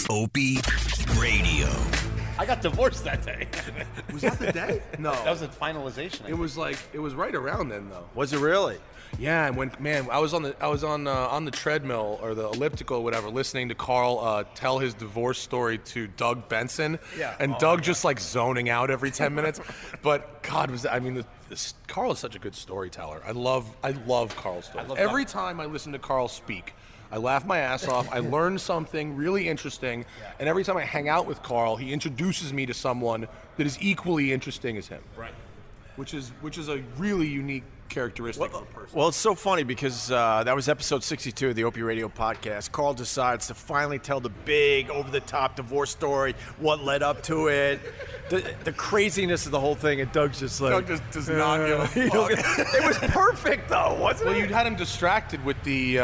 OpieRadio. I got divorced that day. Was that the day? No. That was the finalization. It was right around then though. Was it really? Yeah, and I was on the treadmill or the elliptical or whatever, listening to Carl tell his divorce story to Doug Benson. Yeah. And Doug just like zoning out every 10 minutes. But God, Carl is such a good storyteller. I love Carl's stories. Every time I listen to Carl speak, I laugh my ass off. I learn something really interesting, and every time I hang out with Carl, he introduces me to someone that is equally interesting as him. Right. Which is a really unique characteristic of a person. Well, it's so funny because that was episode 62 of the Opie Radio podcast. Carl decides to finally tell the big, over-the-top divorce story, what led up to it, the craziness of the whole thing, and Doug's just like... Doug just does not give a fuck. It was perfect, though, wasn't it? Well, you'd had him distracted with the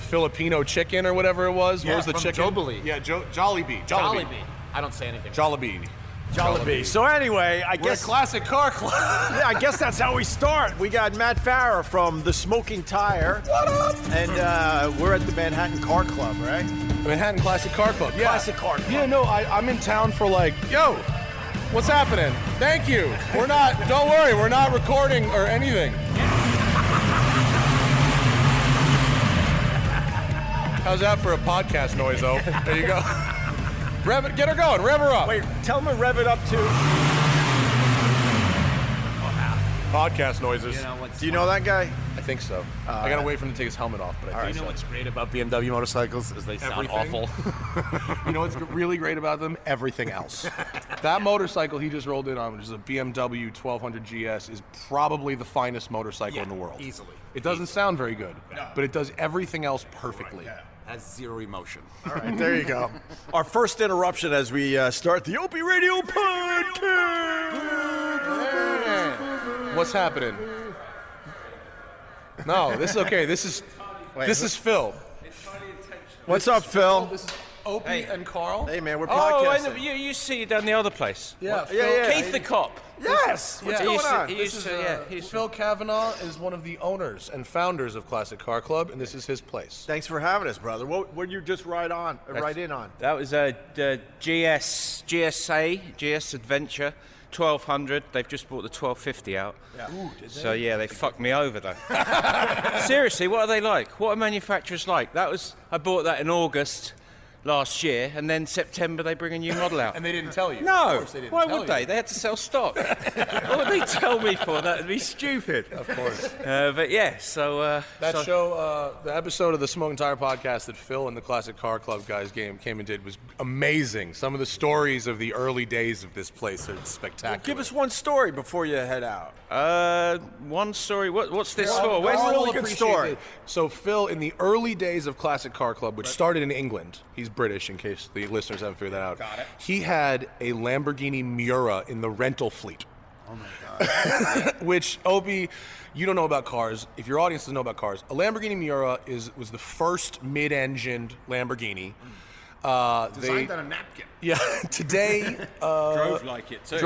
Filipino chicken or whatever it was. What was the chicken? Jollibee. Yeah, Jollibee. Jollibee. I don't say anything. Jollibee. Jollibee. So anyway, I We're guess... a classic car club. Yeah, I guess that's how we start. We got Matt Farrah from The Smoking Tire. What up? And we're at the Manhattan Car Club, right? Manhattan Classic Car Club. Yeah. Classic Car Club. Yeah, no, I'm in town for yo, what's happening? Thank you. Don't worry, we're not recording or anything. How's that for a podcast noise, though? There you go. Rev it, get her going, rev her up. Wait, tell him to rev it up to... Podcast noises. Do you know that guy? I think so. I gotta wait for him to take his helmet off, but I think You know so. what's great about BMW motorcycles is they sound Everything. awful. You know what's really great about them? Everything else. That motorcycle he just rolled in on, which is a BMW 1200 GS, is probably the finest motorcycle in the world. Easily. It doesn't sound very good, but it does everything else perfectly. Has zero emotion. All right, there you go. Our first interruption as we start the Opie Radio podcast. What's happening? No, this is okay. This is Phil. What's up, Phil? This is Opie and Carl. Hey, man, we're Oh, podcasting. and you see you down the other place. Yeah, Phil, yeah. Keith the cop. Yes. What's Yeah. going He on? used to, Phil Cavanaugh is one of the owners and founders of Classic Car Club, and this is his place. Thanks for having us, brother. What did you just ride in on? That was a GS Adventure 1200. They've just brought the 1250 out. Yeah. Ooh, So yeah, they fucked me over though. Seriously, what are they like? What are manufacturers like? I bought that in August last year, and then September they bring a new model out. And they didn't tell you. No, Of course they didn't why tell would you. they? They had to sell stock. What would they tell me for? That would be stupid. Of course. But yeah, so The episode of the Smoking Tire podcast that Phil and the Classic Car Club guys came and did was amazing. Some of the stories of the early days of this place are spectacular. Give us one story before you head out. one story. What's this for? Carl Where's will the really good appreciate story. it. So Phil, in the early days of Classic Car Club, which started in England, he's British in case the listeners haven't figured that out. Got it. He had a Lamborghini Miura in the rental fleet. Oh my God. Which, Opie, you don't know about cars. If your audience doesn't know about cars, a Lamborghini Miura was the first mid-engined Lamborghini. Designed on a napkin. Yeah, today drove like it too.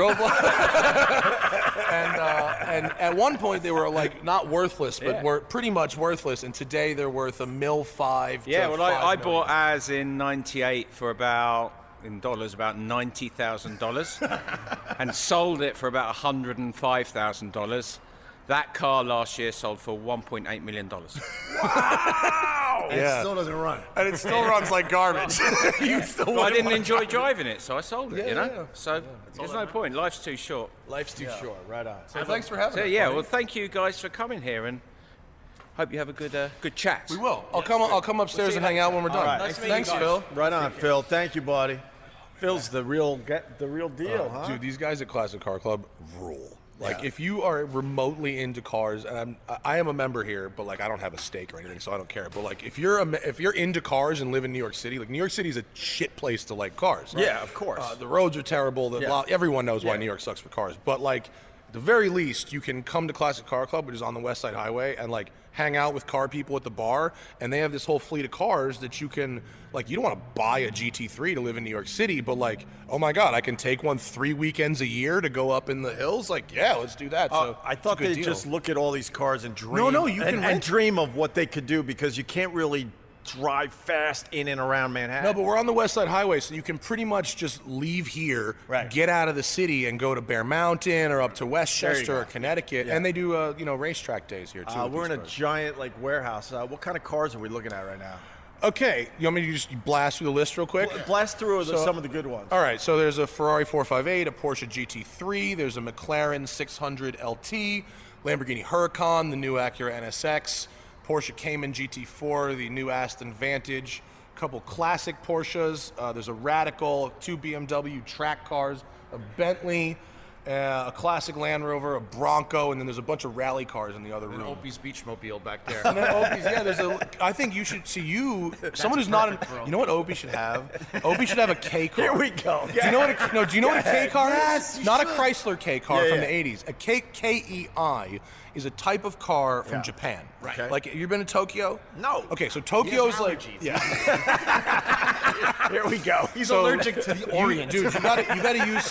and at one point they were not worthless, but were pretty much worthless. And today they're worth $1.5 Yeah, to well, $5 I million. bought ours in '98 for about $90,000, and sold it for about $105,000. That car last year sold for $1.8 million. Wow! And it still doesn't run. And it still runs like garbage. You still But I didn't enjoy driving it, so I sold it. Yeah. So there's no point. Life's too short. Life's too short. Right on. So thanks for having So us. yeah, buddy. well, thank you guys for coming here, and hope you have a good chat. We will. I'll come upstairs and hang out when we're done. All right. Nice to meet Thanks, you guys. Phil. Right on, Phil. Thank you, buddy. Phil's the real deal, huh? Dude, these guys at Classic Car Club rule. If you are remotely into cars, and I am a member here, but I don't have a stake or anything, so I don't care. But if you're into cars and live in New York City, New York City is a shit place to like cars. Yeah, of course. The roads are terrible. Everyone knows why Yeah. New York sucks for cars. But at the very least, you can come to Classic Car Club, which is on the West Side Highway, and hang out with car people at the bar, and they have this whole fleet of cars that you can you don't want to buy a GT3 to live in New York City, but oh my God, I can take one 3 weekends a year to go up in the hills. Yeah, let's do that. So I thought it's a good they deal. just look at all these cars and dream. No, you can and rent. dream of what they could do, because you can't really drive fast in and around Manhattan. No, but we're on the West Side Highway, so you can pretty much just leave here, get out of the city, and go to Bear Mountain or up to Westchester or Connecticut. And they do, racetrack days here, too. We're in a giant, warehouse. What kind of cars are we looking at right now? Okay, you want me to just blast through the list real quick? Blast through some of the good ones. All right, so there's a Ferrari 458, a Porsche GT3, there's a McLaren 600 LT, Lamborghini Huracan, the new Acura NSX, Porsche Cayman GT4, the new Aston Vantage, a couple classic Porsches, there's a Radical, 2 BMW track cars, a Bentley, a classic Land Rover, a Bronco, and then there's a bunch of rally cars in the other room. Opie's Beachmobile back there. And then Opie's, I think you should see someone who's not. You know what Opie should have? Opie should have a K car. Here we go. Do you know what a K car is? Not a should. Chrysler K car from the 80s. A KEI is a type of car from Japan. Right. Okay. Like, you been to Tokyo? No. Okay, so Tokyo's like. Yeah. Here we go. He's allergic to the Orient. Dude, you gotta use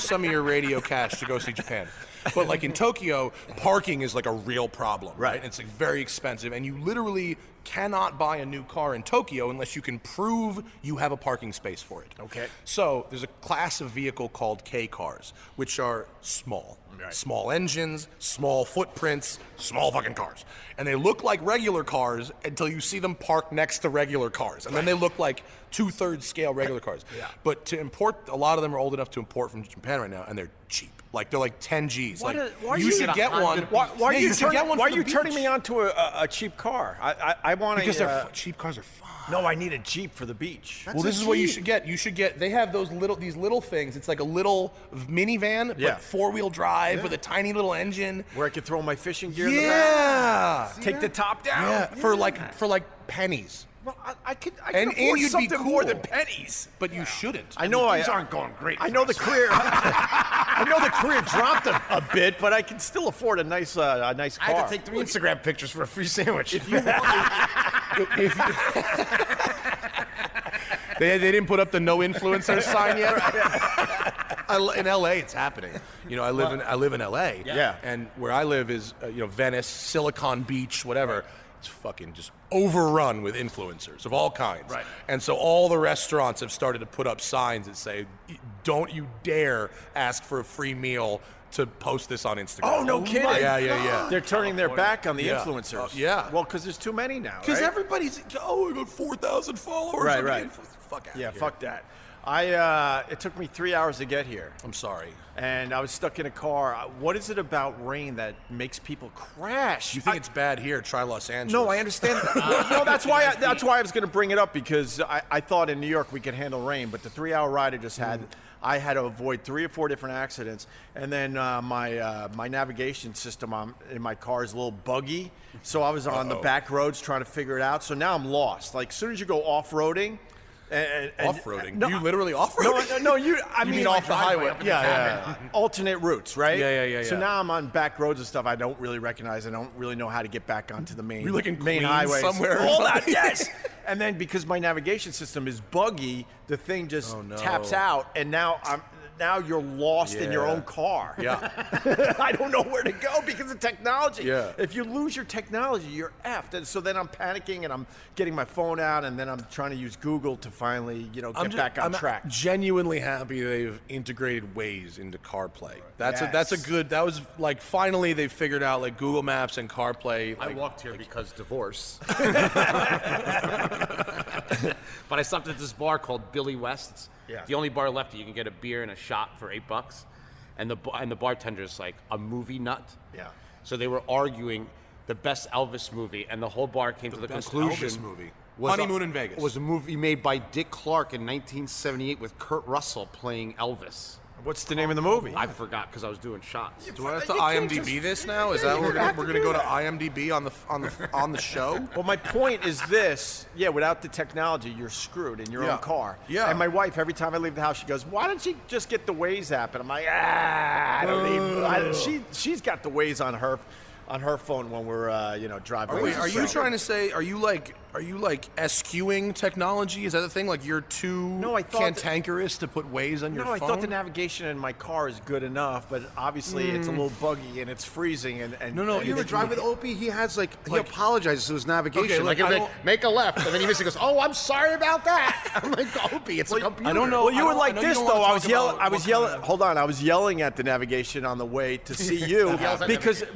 some of your radio cash to go see Japan. But like in Tokyo, parking is like a real problem, right? It's like very expensive, and you literally cannot buy a new car in Tokyo unless you can prove you have a parking space for it. Okay. So there's a class of vehicle called K cars, which are small. Right. Small engines, small footprints, small fucking cars. And they look like regular cars until you see them parked next to regular cars. And then they look like 2/3 scale regular cars. Yeah. But to import, a lot of them are old enough to import from Japan right now, and they're cheap. Like, they're like 10 Gs. Why you should get one. Why are you turning turning me on to a cheap car? I want Because cheap cars are fun. No, I need a Jeep for the beach. Well, this is what you should get. You should get. They have these little things. It's like a little minivan, but 4-wheel drive with a tiny little engine. Where I could throw my fishing gear in the back. Take the top down. Yeah, for like pennies. Well, I could And afford you'd be something more cool. than pennies. But you shouldn't. I know These aren't going great. I know the career. I know the career dropped a bit, but I can still afford a nice car. I had to take 3 Instagram pictures for a free sandwich. They didn't put up the no influencer sign yet. In LA, it's happening. I live in LA. Yeah. And where I live is Venice, Silicon Beach, whatever. It's fucking just overrun with influencers of all kinds. Right. And so all the restaurants have started to put up signs that say, "Don't you dare ask for a free meal to post this on Instagram." Oh, no kidding. Yeah. They're turning their back on the Yeah. influencers. Yeah. Well, because there's too many now. Because right? everybody's, I got 4,000 followers. Right. Fuck out Yeah, of here. fuck that. It took me 3 hours to get here. I'm sorry. And I was stuck in a car. What is it about rain that makes people crash? You think it's bad here? Try Los Angeles. No, I understand. No, that's why I was going to bring it up, because I thought in New York we could handle rain, but the 3-hour ride I just had, I had to avoid 3 or 4 different accidents, and then my navigation system in my car is a little buggy, so I was on the back roads trying to figure it out. So now I'm lost. Like, as soon as you go off-roading. Off-roading? No, you literally off-roading? No, I mean off the highway. Yeah. Alternate routes, right? Yeah. So now I'm on back roads and stuff I don't really recognize. I don't really know how to get back onto the main, You're like in main Queens highways. somewhere or All that, something. yes. And then because my navigation system is buggy, the thing just no. taps out, and now you're lost in your own car. Yeah. I don't know where to go because of technology. Yeah. If you lose your technology, you're effed. And so then I'm panicking, and I'm getting my phone out, and then I'm trying to use Google to finally, get back on track. I'm genuinely happy they've integrated Waze into CarPlay. That was like, finally they figured out like Google Maps and CarPlay. I walked here because divorce. But I stopped at this bar called Billy West's. Yeah. The only bar left that you can get a beer and a shot for $8, and the bartender's like a movie nut. Yeah. So they were arguing the best Elvis movie, and the whole bar came to the best conclusion. Elvis movie. was Honeymoon in Vegas. Was a movie made by Dick Clark in 1978 with Kurt Russell playing Elvis. What's the name of the movie? I forgot because I was doing shots. Do I have to IMDb this now? Is that what we're gonna go to IMDb on the show? Well, my point is this. Yeah, without the technology, you're screwed in your own car. Yeah. And my wife, every time I leave the house, she goes, "Why don't you just get the Waze app?" And I'm like, I don't need. She's got the Waze on her phone when we're driving. Wait, are you trying to say? Are Are you like SQing technology? Is that the thing? Like you're too No, I thought cantankerous to put Waze on your phone? I thought the navigation in my car is good enough, but obviously it's a little buggy and it's freezing. And No, You ever drive with Opie? He has he Like- apologizes to his navigation. Okay, like I if they don't- make a left, and then he goes, "Oh, I'm sorry about that." I'm like, Opie, it's a computer. I don't know. Well, you I were don't- like I know you this don't though. wanna I talk was yelling. about I was what yelling. kind of- Hold on. I was yelling at the navigation on the way to see you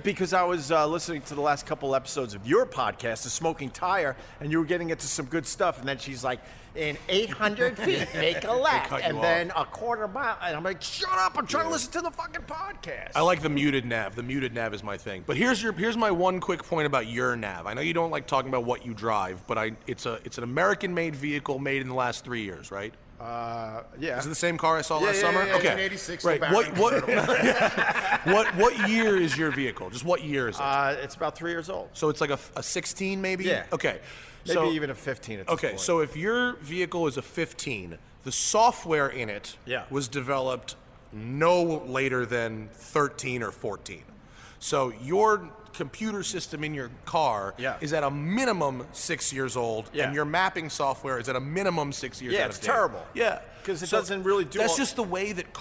because I was listening to the last couple episodes of your podcast, The Smoking Tire, and you were getting into some good stuff. And then she's like, "In 800 feet, make a left, cut and you then a quarter mile." And I'm like, "Shut up! I'm trying to listen to the fucking podcast." I like the muted nav. The muted nav is my thing. But here's my one quick point about your nav. I know you don't like talking about what you drive, but it's an American-made vehicle made in the last 3 years, right? Yeah. Is it the same car I saw last yeah, summer? yeah, Okay. in 86, Right. LeBaron. What year is your vehicle? Just what year is it? It's about 3 years old. So it's like a 16 maybe? Yeah. Okay. Maybe So- even a 15 at this Okay, point. so if your vehicle is a 15, the software in it Yeah. was developed no later than 13 or 14. So your computer system in your car Yeah. is at a minimum 6 years old, Yeah. and your mapping software is at a minimum 6 years Yeah, out it's of date. terrible. Yeah. 'Cause it doesn't really do That's all- just the way that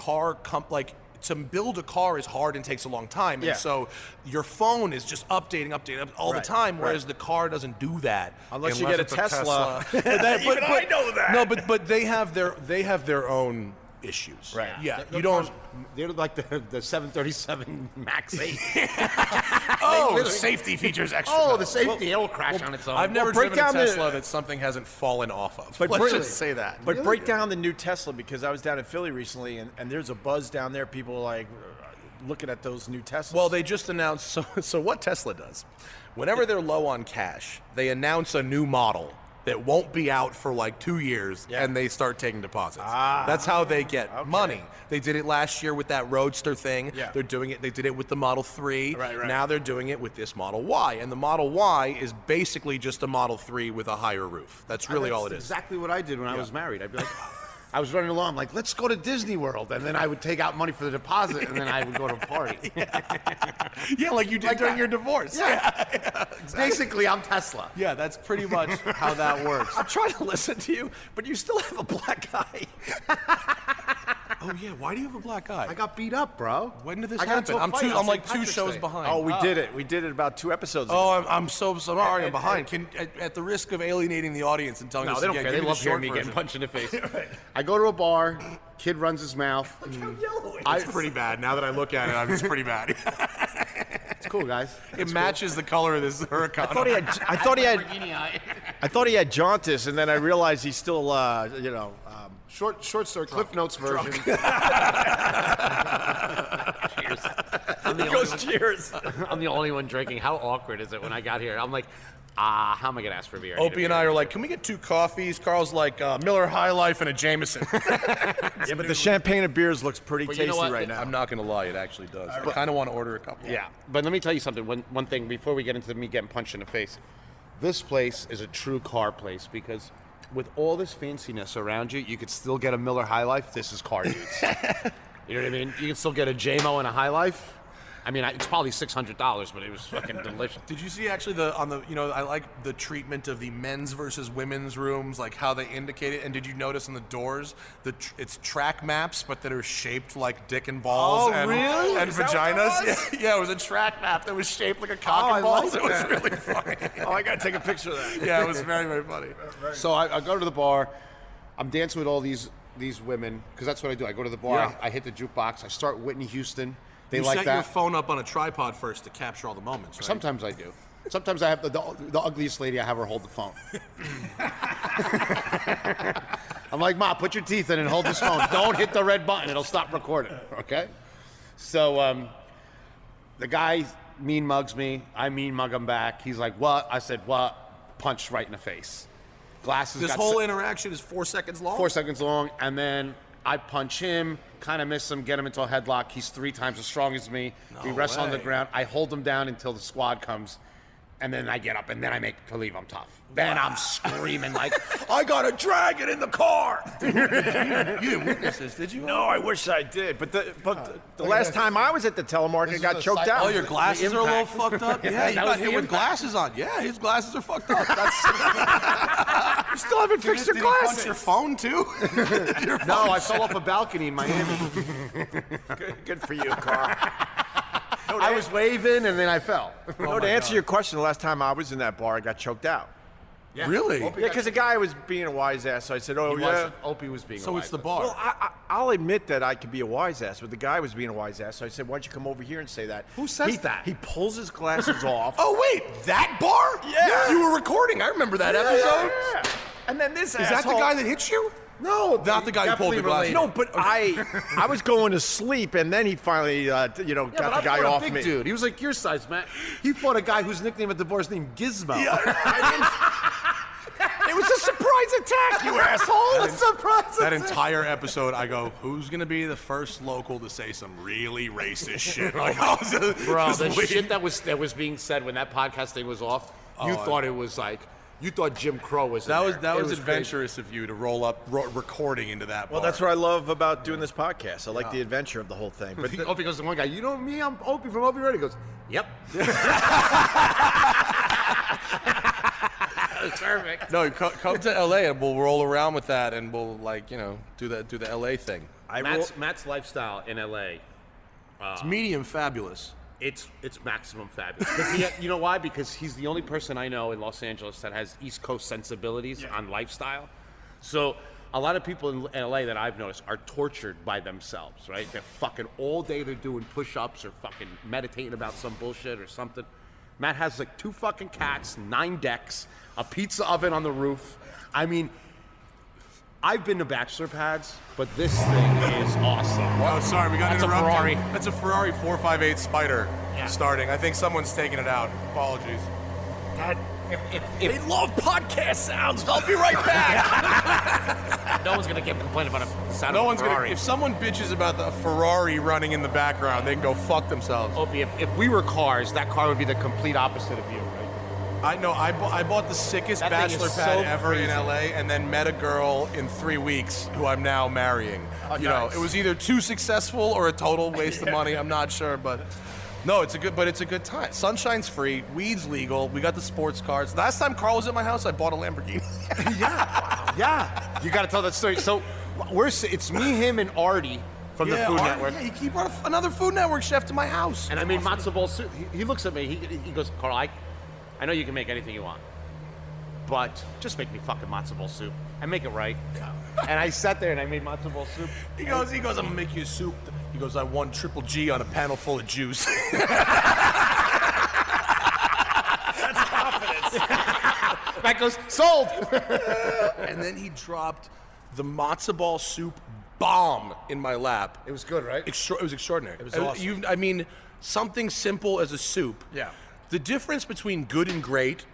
to build a car is hard and takes a long time. Yeah. And so your phone is just updating all the Right, time, whereas right. the car doesn't do that. Unless you get a it's Tesla. But I know that. No, but they have their own issues. Right. Yeah. You don't. They're like the 737 Max 8. Oh, the safety features extra. Oh, the safety, it'll crash on its own. I've never break driven a down the- Tesla that something hasn't fallen off of. But Let's really- just say that. But break down the new Tesla, because I was down in Philly recently, and there's a buzz down there. People are like looking at those new Teslas. Well, they just announced. So what Tesla does, whenever they're low on cash, they announce a new model that won't be out for like 2 years, Yeah. and they start taking deposits. That's how they get money. They did it last year with that Roadster thing. Yeah. They're doing it. They did it with the Model 3. Right. Now they're doing it with this Model Y, and the Model Y is basically just a Model 3 with a higher roof. That's really all it is. Exactly what I did when I was married. I'd be like, I was running along like, let's go to Disney World, and then I would take out money for the deposit, and then I would go to a party. Yeah, like you did during your divorce. Yeah. Basically, I'm Tesla. Yeah, that's pretty much how that works. I'm trying to listen to you, but you still have a black eye. Oh yeah, why do you have a black eye? I got beat up, bro. When did this I got into happen? a fight on I'm like St. 2 Patrick's shows Day. behind. Oh, we did it. We did it about 2 episodes ago. Oh, I'm so sorry. I'm behind. At the risk of alienating the audience and telling No, us they don't again, care. give They me love the hearing short me getting version. punched in the face. I go to a bar. Kid runs his mouth. It's pretty bad. Now that I look at it, it's pretty bad. It's cool, guys. It matches the color of this hurricane. I thought he had jaundice, and then I realized he's still, Short story, Cliff Notes version. cheers. I'm the only one drinking. How awkward is it when I got here? I'm like, how am I going to ask for a beer? Opie and I are like, can we get 2 coffees? Carl's like, Miller High Life and a Jameson. Yeah, but the champagne of beers looks pretty But tasty you know what? right now. I'm not going to lie, it actually does. I kind of want to order a couple. Yeah, but let me tell you something. One thing before we get into me getting punched in the face. This place is a true car place because with all this fanciness around you, you could still get a Miller High Life. This is car dudes. You know what I mean? You can still get a JMO and a High Life. I mean, it's probably $600, but it was fucking delicious. Did you see actually I like the treatment of the men's versus women's rooms, like how they indicate it. And did you notice on the doors, it's track maps, but that are shaped like dick and balls and really? and Is that what that vaginas? was? Yeah, it was a track map that was shaped like a cock and balls. It was really funny. Oh, I gotta take a picture of that. Yeah, it was very, very funny. So I go to the bar. I'm dancing with all these women because that's what I do. I go to the bar. Yeah. I hit the jukebox. I start Whitney Houston. They You like set that. your phone up on a tripod first to capture all the moments, right? Sometimes I do. Sometimes I have the ugliest lady. I have her hold the phone. I'm like, Ma, put your teeth in and hold this phone. Don't hit the red button. It'll stop recording. Okay? So the guy mean mugs me. I mean mug him back. He's like, what? I said, what? Punched right in the face. Glasses This got whole interaction is 4 seconds long? 4 seconds long, and then I punch him, kind of miss him, get him into a headlock. He's 3 times as strong as me. We wrestle on the way. ground. I hold him down until the squad comes. And then I get up, and then I make believe I'm tough. Then I'm screaming like, I got a dragon in the car. You didn't witness this, did you? No, I wish I did. But the last time I was at the telemarket, I got choked out. Oh, your glasses are a little fucked up? Yeah, you got hit with glasses on. Yeah, his glasses are fucked up. You still haven't fixed your Did he punch glasses. your phone, too? no, I fell off a balcony in Miami. Good for you, Carl. I was waving, and then I fell. No, to answer your question, the last time I was in that bar, I got choked out. Yeah. Really? Yeah, because the guy was being a wise ass, so I said, oh, He yeah. wasn't. Opie was being So a it's the wise bar. Well, I'll admit that I could be a wise ass, but the guy was being a wise ass, so I said, why don't you come over here and say that? Who says that? He pulls his glasses off. Oh, wait, that bar? Yeah. You were recording. I remember that episode. Yeah. And then this Is that the guy that hit you? No, Not the guy who pulled the glasses. No, but I was going to sleep, and then he finally, got the guy off big me. dude. He was like your size, Matt. He fought a guy whose nickname at the bar is named Gizmo. It was a surprise attack, you asshole! A surprise! That entire episode, I go, who's going to be the first local to say some really racist shit? Like, I was Bro, just the waiting. shit that was being said when that podcast thing was off, you thought it was like, you thought Jim Crow was in That was there. that It was crazy. adventurous of you to roll up recording into that bar. Well, that's what I love about doing this podcast. I like the adventure of the whole thing. But Opie goes to one guy, you know me, I'm Opie from OpieRadio. He goes, yep. That was perfect. No, come to LA and we'll roll around with that and we'll do the LA thing. Matt's lifestyle in LA, It's medium fabulous. it's maximum fabulous. 'Cause you know why? Because he's the only person I know in Los Angeles that has East Coast sensibilities on lifestyle. So a lot of people in LA that I've noticed are tortured by themselves, right? They're fucking all day they're doing push-ups or fucking meditating about some bullshit or something. Matt has like 2 fucking cats, 9 decks, a pizza oven on the roof. I mean, I've been to bachelor pads, but this thing is awesome. Oh, sorry, we got That's a interrupted. Ferrari. That's a Ferrari 458 Spider starting. I think someone's taking it out. Apologies. they love podcast sounds. I'll be right back. No one's gonna get complaining about a sound No of a one's gonna. Ferrari. If someone bitches about the Ferrari running in the background, they can go fuck themselves. Opie, if we were cars, that car would be the complete opposite of you, right? I know. I bought the sickest That thing is bachelor so pad ever in crazy. LA, and then met a girl in 3 weeks who I'm now marrying. You know, nice. it was either too successful or a total waste of money. I'm not sure, but no, it's a good time. Sunshine's free, weed's legal. We got the sports cars. Last time Carl was at my house, I bought a Lamborghini. Yeah, you got to tell that story. So it's me, him, and Artie from the Food Network. Yeah, he brought another Food Network chef to my house. And I made matzo ball soup. He looks at me. He goes, Carl, I know you can make anything you want, but just make me fucking matzo ball soup and make it right. And I sat there and I made matzo ball soup. He goes, I'm gonna make you a soup. He goes, I won Triple G on a panel full of juice. That goes, sold. And then he dropped the matzo ball soup bomb in my lap. It was good, right? It was extraordinary. It was awesome. I mean, something simple as a soup. Yeah. The difference between good and great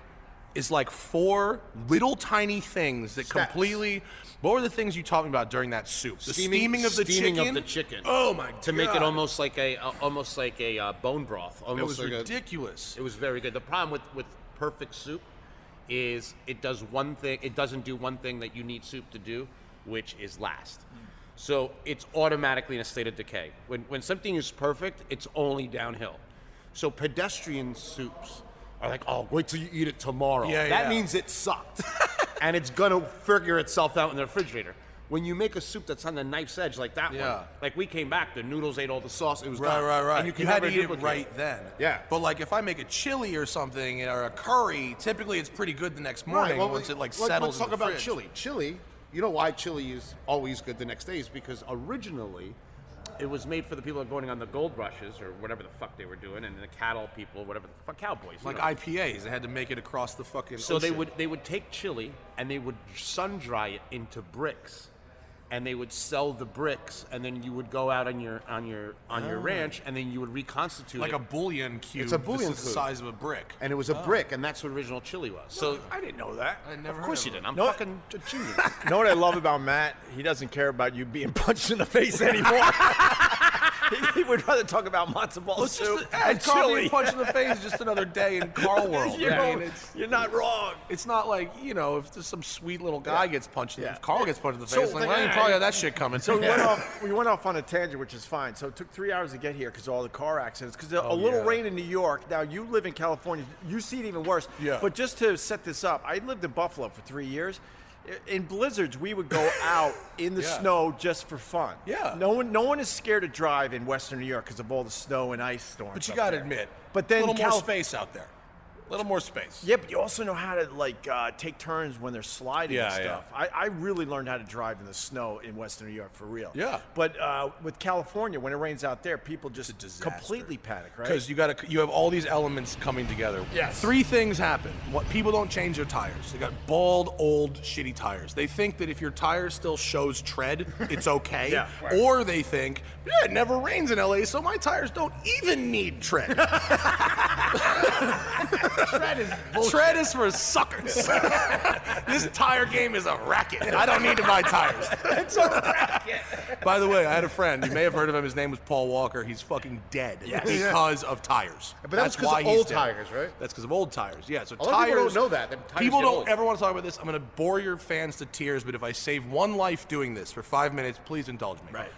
is like 4 little tiny things that Steps. completely. What were the things you taught me about during that soup? The steaming of the chicken. Oh my god! To make it almost like a bone broth. It Almost was like ridiculous. It was very good. The problem with perfect soup is it does one thing. It doesn't do one thing that you need soup to do, which is last. So it's automatically in a state of decay. When something is perfect, it's only downhill. So pedestrian soups are like, oh, wait till you eat it tomorrow. Yeah, that yeah. means it sucked. And it's gonna figure itself out in the refrigerator. When you make a soup that's on the knife's edge like that Yeah. one, like we came back, the noodles ate all the sauce, it was Right, done. right. And You, can had never to eat it duplicate right then. Yeah. But like if I make a chili or something or a curry, typically it's pretty good the next morning once it settles Let's talk in the about fridge. chili. Chili, you know why chili is always good the next day is because originally it was made for the people that were going on the gold rushes or whatever the fuck they were doing, and the cattle people, whatever the fuck, cowboys. you Like know. IPAs, they had to make it across the fucking So ocean. they would take chili and they would sun dry it into bricks, and they would sell the bricks, and then you would go out on your ranch, and then you would reconstitute like it. a bouillon cube. It's a bouillon This is the cube. size of a brick. And it was a brick, and that's what original chili was. So I didn't know that. I never of course you heard of didn't. I'm No. fucking a genius. You know what I love about Matt? He doesn't care about you being punched in the face anymore. He would rather talk about matzo ball Let's soup just and Carl chili. being punched in the face is just another day in Carl world. You're not wrong. It's not like, if there's some sweet little guy gets punched, if Carl gets punched in the So, face, like, well, you probably had that shit coming. So we went off on a tangent, which is fine. So it took 3 hours to get here because of all the car accidents. Because a little rain in New York. Now you live in California, you see it even worse. Yeah. But just to set this up, I lived in Buffalo for 3 years. In blizzards, we would go out in the snow just for fun. Yeah. No one is scared to drive in Western New York because of all the snow and ice storms. But you up got to there. admit, But then a little more space out there. A little more space. Yeah, but you also know how to take turns when they're sliding and stuff. I really learned how to drive in the snow in Western New York for real. Yeah. But with California, when it rains out there, people just completely panic, right? Because you have all these elements coming together. Yes. 3 things happen. What people don't change their tires. They got bald, old, shitty tires. They think that if your tire still shows tread, it's okay. Yeah, right. Or they think, it never rains in LA, so my tires don't even need tread. Tread is bullshit. Tread is for suckers. This tire game is a racket. I don't need to buy tires. It's a racket. By the way, I had a friend. You may have heard of him. His name was Paul Walker. He's fucking dead because of tires. But that's 'cause of old tires, right? That's because of old tires. Yeah. So A lot of tires. people don't know that. Them tires People get don't old. ever want to talk about this. I'm going to bore your fans to tears, but if I save one life doing this for 5 minutes, please indulge me. Right.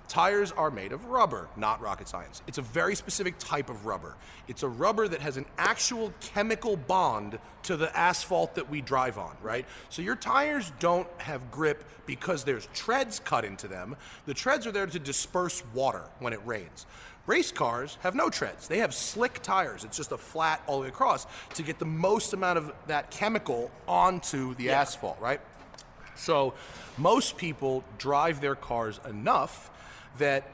Tires are made of rubber, not rocket science. It's a very specific type of rubber. It's a rubber that has an actual chemical bond to the asphalt that we drive on, right? So your tires don't have grip because there's treads cut into them. The treads are there to disperse water when it rains. Race cars have no treads. They have slick tires. It's just a flat all the way across to get the most amount of that chemical onto the asphalt, right? So most people drive their cars enough that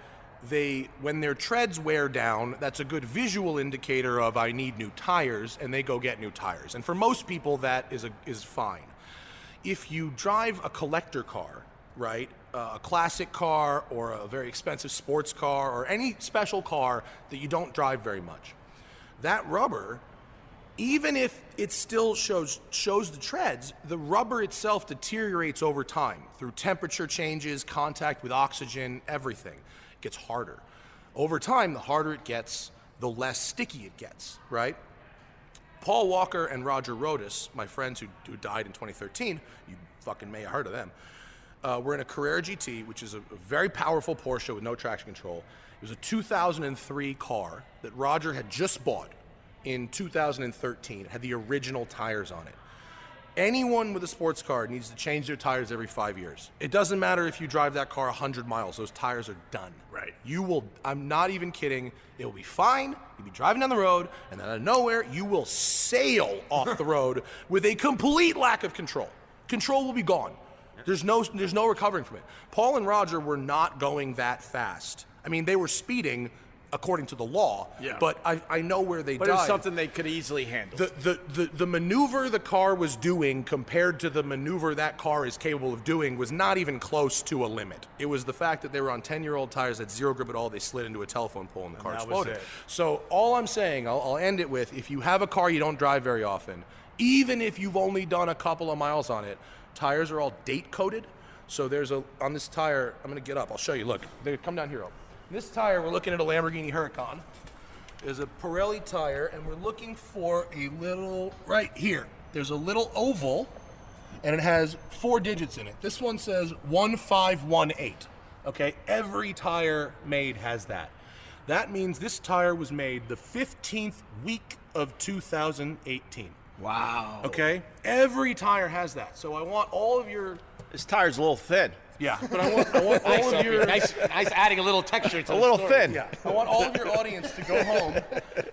when their treads wear down, that's a good visual indicator of I need new tires, and they go get new tires. And for most people, that is fine. If you drive a collector car, right, a classic car or a very expensive sports car or any special car that you don't drive very much, that rubber, even if it still shows the treads, the rubber itself deteriorates over time through temperature changes, contact with oxygen, everything. It gets harder. Over time, the harder it gets, the less sticky it gets, right? Paul Walker and Roger Rodas, my friends who died in 2013, you fucking may have heard of them, were in a Carrera GT, which is a very powerful Porsche with no traction control. It was a 2003 car that Roger had just bought in 2013. It had the original tires on it. Anyone with a sports car needs to change their tires every 5 years. It doesn't matter if you drive that car 100 miles, those tires are done. Right. I'm not even kidding, it will be fine, you'll be driving down the road, and then out of nowhere, you will sail off the road with a complete lack of control. Control will be gone. There's no recovering from it. Paul and Roger were not going that fast. I mean, they were speeding according to the law, but I know where they died. But it was something they could easily handle. The maneuver the car was doing compared to the maneuver that car is capable of doing was not even close to a limit. It was the fact that they were on 10-year-old tires that zero grip at all. They slid into a telephone pole and the car exploded. So all I'm saying, I'll end it with, if you have a car you don't drive very often, even if you've only done a couple of miles on it, tires are all date coded. So on this tire, I'm gonna get up, I'll show you, look, come down here, This tire, we're looking at a Lamborghini Huracan. There's a Pirelli tire, and we're looking for a little, right here. There's a little oval, and it has 4 digits in it. This one says 1518, okay? Every tire made has that. That means this tire was made the 15th week of 2018. Wow. Okay? Every tire has that. So I want all of your... This tire's a little thin. Yeah, but I want all of your... Nice adding a little texture to A little thin. Yeah, I want all of your audience to go home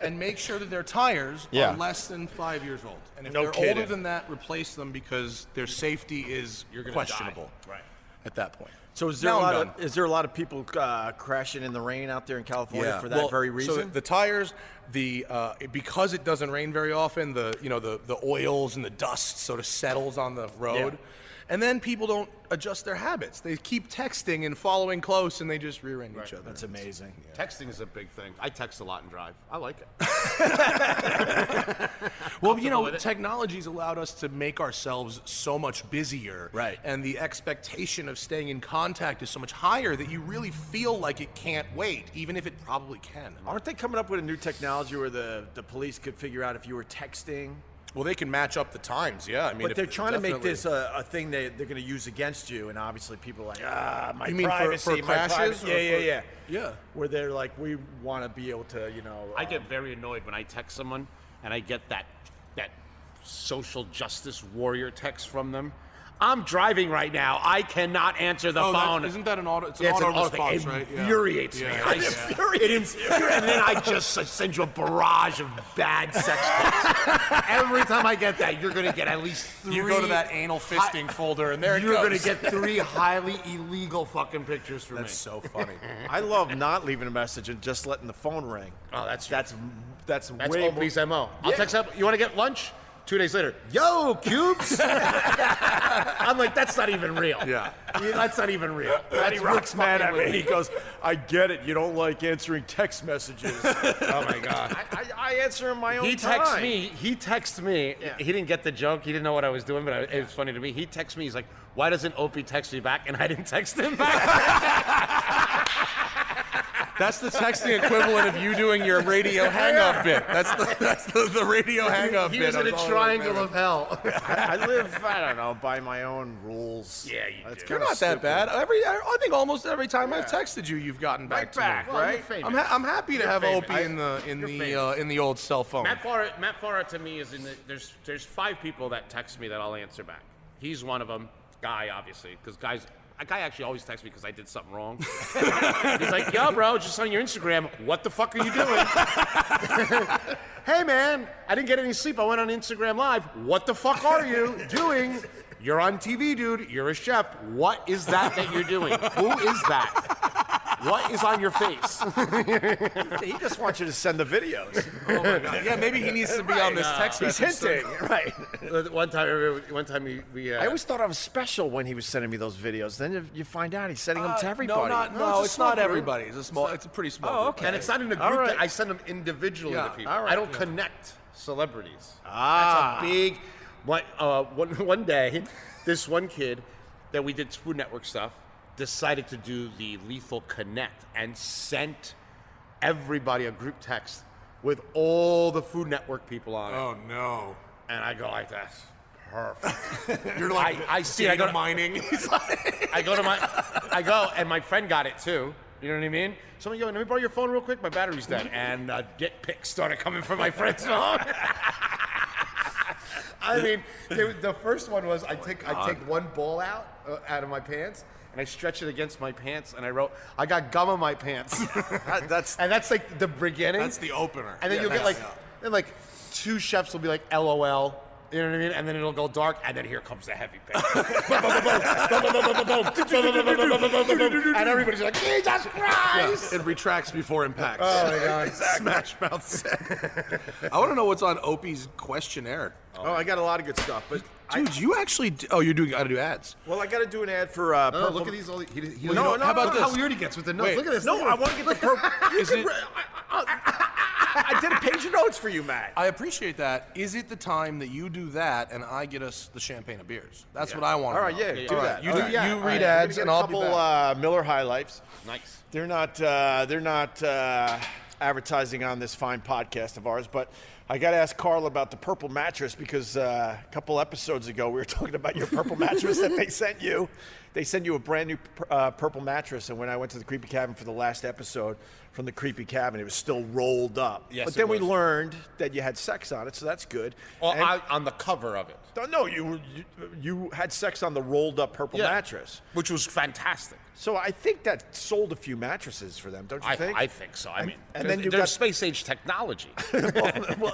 and make sure that their tires are less than 5 years old. And if they're older than that, replace them because their safety is questionable at that point. So is there a lot of people crashing in the rain out there in California for that very reason? So the tires, because it doesn't rain very often, the oils and the dust sort of settles on the road. And then people don't adjust their habits. They keep texting and following close, and they just rear-end each other. That's amazing. Texting is a big thing. I text a lot and drive. I like it. Well, you know, technology's allowed us to make ourselves so much busier. Right. And the expectation of staying in contact is so much higher that you really feel like it can't wait, even if it probably can. Aren't they coming up with a new technology where the police could figure out if you were texting? Well, they can match up the times, yeah. I mean, But they're trying to make definitely- this a thing they're going to use against you, and obviously people are like, my You mean for privacy, my crashes privacy. or Yeah. Yeah. Where they're like, we want to be able to, I get very annoyed when I text someone and I get that social justice warrior text from them. I'm driving right now. I cannot answer the phone. Isn't that an auto? It's an Yeah, it's auto an response, thing. right? It infuriates me. It infuriates, and then I just send you a barrage of bad sex texts. Every time I get that, you're gonna get at least 3. You go to that anal fisting folder, and there it You're goes. gonna get 3 highly illegal fucking pictures from That's me. so funny. I love not leaving a message and just letting the phone ring. Oh, that's That's way way Opie's more. MO. I'll text up. You want to get lunch? 2 days later, yo, cubes. I'm like, that's not even real. Yeah. That's not even real. Matty Rock's mad at me. He goes, I get it. You don't like answering text messages. Oh my god. I answer in my own He time. texts me. He didn't get the joke. He didn't know what I was doing, but it was funny to me. He texts me. He's like, why doesn't Opie text me back? And I didn't text him back. That's the texting equivalent of you doing your radio hang-up bit. That's the radio hang-up He bit. was in a triangle of hell. I live, I don't know, by my own rules. Yeah, you That's do. You're kinda not that stupid. bad. I think almost every time I've texted you, you've gotten back to me. Well, right? you're famous. I'm happy to have famous. Opie in the old cell phone. Matt Farrah to me is in the. There's 5 people that text me that I'll answer back. He's one of them. Guy, obviously, because a guy actually always texts me because I did something wrong. He's like, yo, bro, just on your Instagram, what the fuck are you doing? Hey, man, I didn't get any sleep. I went on Instagram Live. What the fuck are you doing? You're on TV, dude. You're a chef. What is that you're doing? Who is that? What is on your face? He just wants you to send the videos. Oh my God. Yeah, maybe he needs to be on this text He's message. hinting, right? One time we I always thought I was special when he was sending me those videos. Then you find out he's sending them to everybody. No, it's a it's small not group. everybody. It's a pretty small group. okay. And it's not in a group. All right. I send them individually Yeah, to people. all right, I don't yeah. connect celebrities. That's a big. One day, this one kid that we did Food Network stuff decided to do the Lethal Connect and sent everybody a group text with all the Food Network people on it. Oh no. And I go like that. Perfect. You're like I see. I go to mining. He's like, I go, and my friend got it too. You know what I mean? Somebody go, let me borrow your phone real quick. My battery's dead. And get pics started coming from my friend's phone. I mean, the first one was I take one ball out of my pants and I stretch it against my pants and I wrote, I got gum on my pants. And that's like the beginning. that's the opener. And then you'll get like 2 chefs will be like LOL. You know what I mean? And then it'll go dark, and then here comes the heavy pick. And everybody's like, Jesus Christ! It retracts before impact. Oh my God. Smash Mouth said. I want to know what's on Opie's questionnaire. Oh, I got a lot of good stuff, but Dude, you actually you gotta do ads. well, I got to do an ad for Oh, Purple. look at these. He No, how about look how this? weird he gets with the notes. Wait, Look at this. No, Look I at want to get the purple. Is it? I did a page of notes for you, Matt. I appreciate that. Is it the time that you do that and I get us the champagne of beers? That's what I want. All right, yeah, do that. You All do. right. You All read right, ads, I'm and gonna I'll get a be couple back. Miller High Lifes. Nice. They're not advertising on this fine podcast of ours, but I got to ask Carl about the purple mattress because a couple episodes ago we were talking about your purple mattress that they sent you. They sent you a brand new purple mattress, and when I went to the Creepy Cabin for the last episode from the Creepy Cabin, it was still rolled up. Yes, but it then we was. learned that you had sex on it, so that's good. Well, And- on the cover of it, no, you had sex on the rolled up purple mattress. which was fantastic. So I think that sold a few mattresses for them, don't you think? I think so. I mean, and then you there's got- space age technology. well,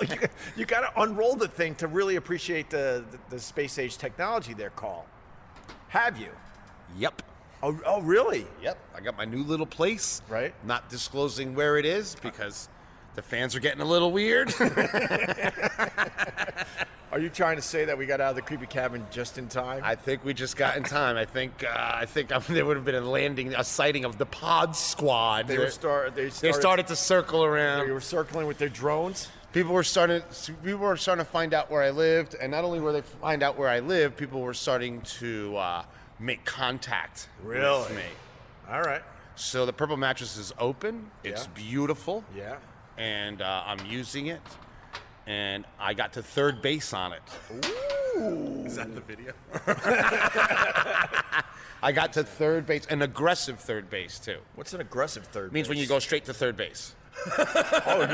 you got to unroll the thing to really appreciate the space age technology there, Carl. Have you? Yep. Oh, really? Yep. I got my new little place. Right. Not disclosing where it is because The fans are getting a little weird. Are you trying to say that we got out of the creepy cabin just in time? I think we just got in time. I think there would have been a sighting of the Pod Squad. They started to circle around. They were circling with their drones. People were starting to find out where I lived, and not only were they find out where I lived, people were starting to make contact with me. All right. So the purple mattress is open. It's beautiful. Yeah. And I'm using it. And I got to third base on it. Ooh. Is that the video? I got to third base, an aggressive third base too. What's an aggressive third base? Means when you go straight to third base.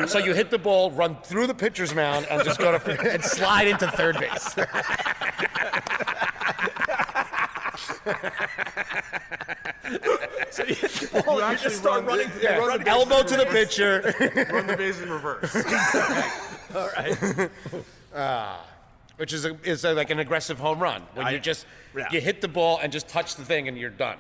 So you hit the ball, run through the pitcher's mound, and just go to and slide into third base. So you hit the ball, you just start running. Run elbow to the pitcher. Run the base in reverse. All right. Which is like an aggressive home run when you hit the ball and just touch the thing and you're done.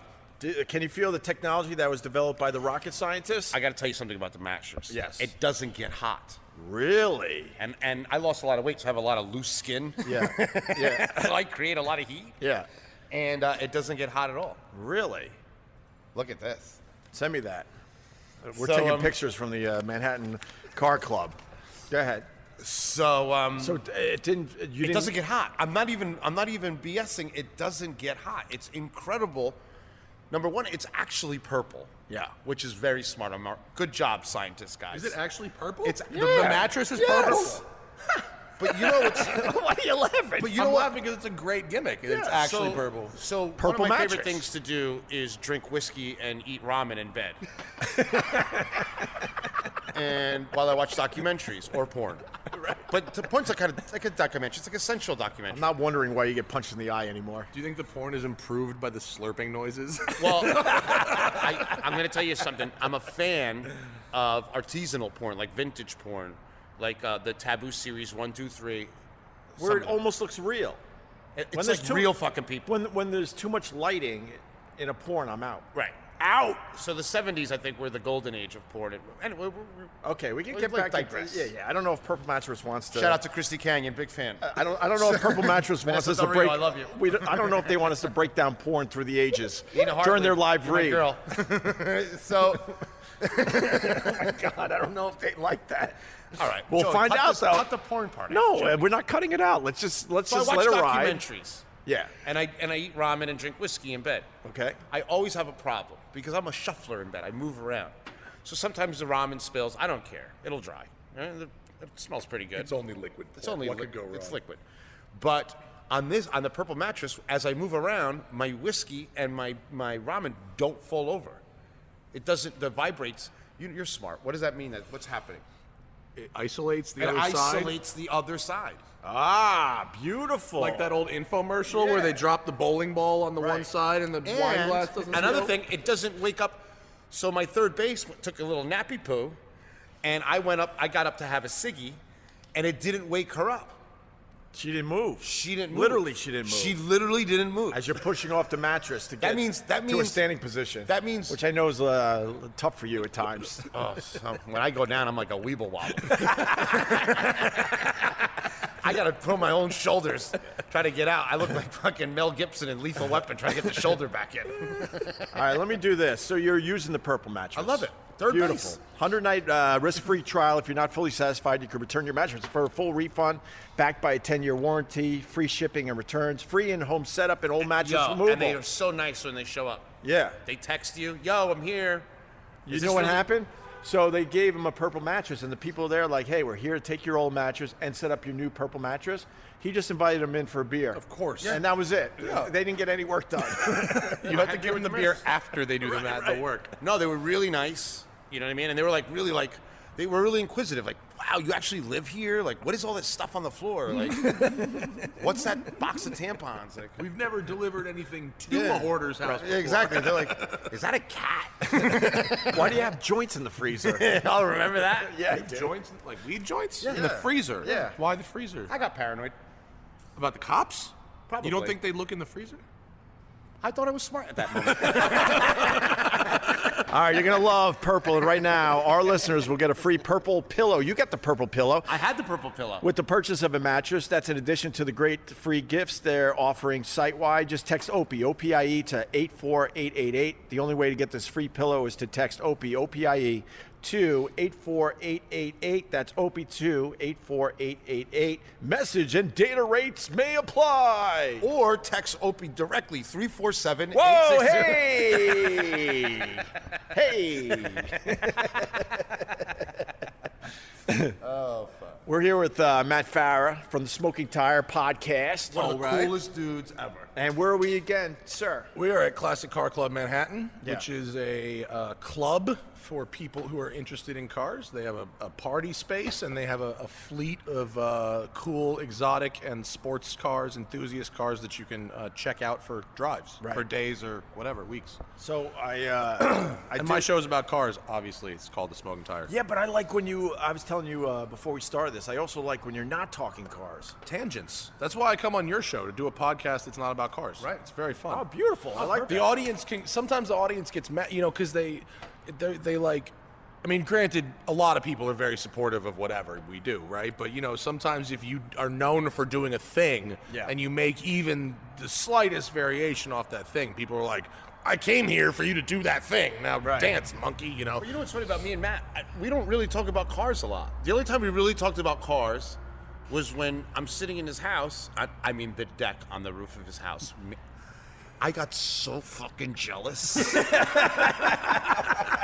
Can you feel the technology that was developed by the rocket scientists? I got to tell you something about the mattress. Yes. It doesn't get hot. Really? And I lost a lot of weight, so I have a lot of loose skin. Yeah. Yeah. So I create a lot of heat. Yeah. And it doesn't get hot at all. Really? Look at this. Send me that. We're taking pictures from the Manhattan Car Club. Go ahead. So it didn't. It doesn't get hot. I'm not even BSing. It doesn't get hot. It's incredible. Number one, it's actually purple. Yeah. Which is very smart. Good job, scientists, guys. Is it actually purple? It's the mattress is purple. But you know what's Why are you laughing? But I'm laughing because it's a great gimmick. It's actually purple. So Purple one of my mattress. favorite things to do is drink whiskey and eat ramen in bed. And while I watch documentaries or porn. Right. But the porn's like a documentary. It's like a sensual documentary. I'm not wondering why you get punched in the eye anymore. Do you think the porn is improved by the slurping noises? Well, I'm going to tell you something. I'm a fan of artisanal porn, like vintage porn, like the Taboo series 1, 2, 3. Where it almost looks real. It's like real fucking people. When there's too much lighting in a porn, I'm out. Right. Out. So the 70s, I think, were the golden age of porn. Anyway, okay, we can we'll get back digress. to I don't know if Purple Mattress wants to. Shout out to Christy Canyon, big fan. I don't know if Purple Mattress wants us to break. I love you. I don't know if they want us to break down porn through the ages during their live read. Girl. So. Oh my God, I don't know if they like that. All right, we'll find out though. Cut the porn part. No, we're not cutting it out. Let's just let it ride. I watch documentaries. Yeah. And I eat ramen and drink whiskey in bed. Okay. I always have a problem because I'm a shuffler in bed. I move around. So sometimes the ramen spills. I don't care. It'll dry. It smells pretty good. It's only liquid. It's only what could go wrong? It's liquid. But on the purple mattress, as I move around, my whiskey and my ramen don't fall over. It doesn't. The vibrates. You're smart. What does that mean? What's happening? It isolates the It other side. isolates the other side. Ah, beautiful. Like that old infomercial where they drop the bowling ball on the one side and the wine glass doesn't Another spill? thing, it doesn't wake up. So my third base took a little nappy poo, and I got up to have a ciggy, and it didn't wake her up. She didn't move. She didn't move. Literally, she didn't move. She literally didn't move. As you're pushing off the mattress to get to a standing position. That means... Which I know is tough for you at times. So when I go down, I'm like a weeble wobble. I got to throw my own shoulders, try to get out. I look like fucking Mel Gibson in Lethal Weapon trying to get the shoulder back in. All right, let me do this. So you're using the purple mattress. I love it. Third Beautiful. base. 100-night risk-free trial. If you're not fully satisfied, you can return your mattress for a full refund, backed by a 10-year warranty, free shipping and returns, free in-home setup, and old mattress removal. And they are so nice when they show up. Yeah. They text you, yo, I'm here. You know what happened? So they gave him a purple mattress, and the people there like, hey, we're here to take your old mattress and set up your new purple mattress. He just invited them in for a beer. Of course. And that was it. Yeah. They didn't get any work done. You have to give them the beer after they do the work. No, they were really nice. You know what I mean? And they were they were really inquisitive. Like, wow, you actually live here? Like, what is all this stuff on the floor? Like, what's that box of tampons? Like, We've never delivered anything to a hoarder's house before. Exactly. They're like, is that a cat? Why do you have joints in the freezer? I'll remember that. Yeah, I do. Joints, like weed joints? Yeah. In the freezer? Yeah. Why the freezer? I got paranoid. About the cops? Probably. You don't think they look in the freezer? I thought I was smart at that moment. All right, you're going to love purple. And right now, our listeners will get a free purple pillow. You got the purple pillow. I had the purple pillow. With the purchase of a mattress, that's in addition to the great free gifts they're offering site-wide. Just text Opie, O-P-I-E, to 84888. The only way to get this free pillow is to text Opie, O-P-I-E, to 84888. That's Opie to 84888. Message and data rates may apply. Or text Opie directly, 347-860. Whoa, hey! Hey! Oh, fuck. We're here with Matt Farrah from the Smoking Tire Podcast. One of the coolest dudes ever. And where are we again, sir? We are at Classic Car Club Manhattan, Yeah. which is a club for people who are interested in cars. They have a party space, and they have a fleet of cool, exotic, and sports cars, enthusiast cars that you can check out for drives, for days or whatever, weeks. So And my show's about cars, obviously. It's called The Smoking Tire. Yeah, but I like when I was telling you before we started this, I also like when you're not talking cars. Tangents. That's why I come on your show, to do a podcast that's not about cars. Right. It's very fun. Oh, beautiful. I like The that. audience sometimes the audience gets mad, because they like, I mean, granted, a lot of people are very supportive of whatever we do, right? But, sometimes if you are known for doing a thing and you make even the slightest variation off that thing, people are like, I came here for you to do that thing. Now dance, monkey, But you know what's funny about me and Matt? We don't really talk about cars a lot. The only time we really talked about cars was when I'm sitting in his house. I mean, the deck on the roof of his house. I got so fucking jealous.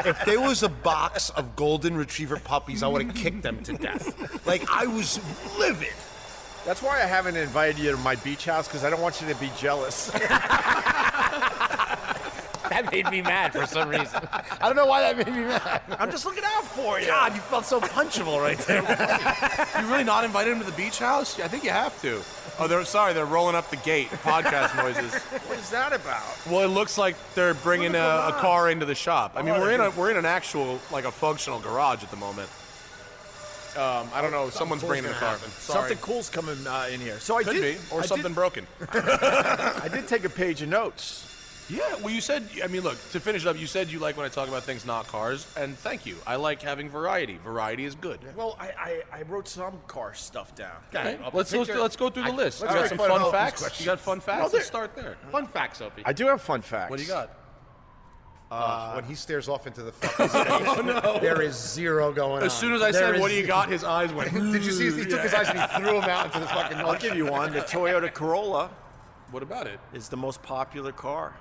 If there was a box of golden retriever puppies, I would have kicked them to death. Like, I was livid. That's why I haven't invited you to my beach house, because I don't want you to be jealous. That made me mad for some reason. I don't know why that made me mad. I'm just looking out for you. God, you felt so punchable right there. You really not invited him to the beach house? I think you have to. Oh, they're rolling up the gate. Podcast noises. What is that about? Well, it looks like they're bringing a car into the shop. I mean, we're in an actual, like, a functional garage at the moment. I don't know. Someone's bringing a car. Sorry. Something cool's coming in here. So I Could did, be, or something broken. I did take a page of notes. Yeah, well, you said, I mean, look, to finish it up, you said you like when I talk about things not cars, and thank you. I like having variety. Variety is good. Well, I wrote some car stuff down. Okay. Let's go through the list. You let's got some make fun fun of Opie's facts? questions. You got fun facts? Let's start there. Fun facts, Opie. I do have fun facts. What do you got? When he stares off into the fucking space, there is zero going on. As soon as I said, what do you got, his eyes went. Did you see? He took his eyes and he threw them out into the fucking I'll give you one. The Toyota Corolla What about it? is the most popular car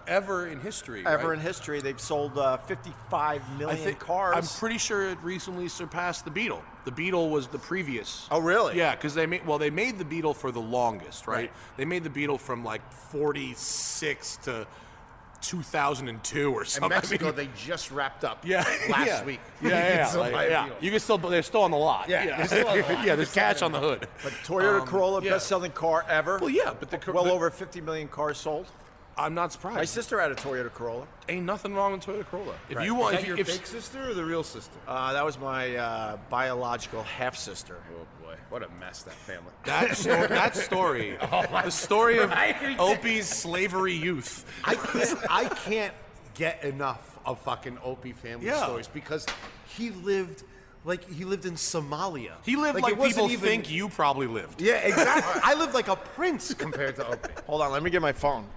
Ever in history. ever right? in history. They've sold 55 million cars. I'm pretty sure it recently surpassed the Beetle. The Beetle was the previous. Oh, really? Yeah, because they made the Beetle for the longest, right? They made the Beetle from like 46 to 2002 or In something. Mexico, they just wrapped up last last week. Yeah. Still buy a Beetle. You can still, they're still on the lot. Yeah, they're still on the lot. Yeah, there's cash on the hood. But Toyota Corolla, yeah. best-selling car ever. Well, yeah, but well over 50 million cars sold. I'm not surprised. My sister had a Toyota Corolla. Ain't nothing wrong with Toyota Corolla. If you Is want, that if, your if fake sister or the real sister? That was my biological half-sister. Oh boy, what a mess that family. that story, the story of Opie's slavery youth. I can't get enough of fucking Opie family Yeah. stories because he lived in Somalia. He lived it like wasn't people even- think you probably lived. Yeah, exactly. I lived like a prince compared to Opie. Hold on, let me get my phone.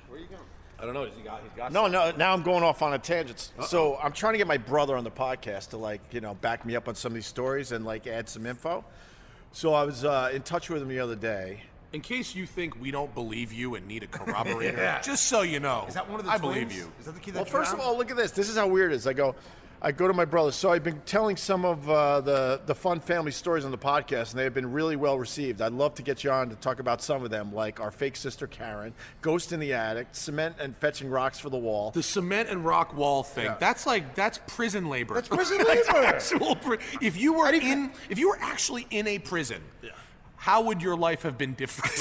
Where are you going? I don't know. He's got. No, now I'm going off on a tangent. So I'm trying to get my brother on the podcast to back me up on some of these stories and add some info. So I was in touch with him the other day. In case you think we don't believe you and need a corroborator, just so you know, Is that one of the I twins? believe you. Is that the kid Well, that first of drowned? all, look at this. This is how weird it is. I go to my brother. So I've been telling some of the fun family stories on the podcast, and they have been really well received. I'd love to get you on to talk about some of them, like our fake sister Karen, ghost in the attic, cement and fetching rocks for the wall. The cement and rock wall thing. That's prison labor. That's prison That's labor. actual if you were actually in a prison, how would your life have been different?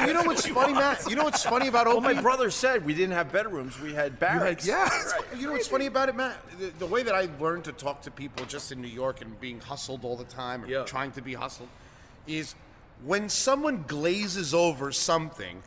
You know what's funny, Matt? You know what's funny about Opie? Well, my brother said we didn't have bedrooms; we had barracks. You know what's funny about it, Matt? The way that I learned to talk to people just in New York and being hustled all the time, or trying to be hustled, is when someone glazes over something,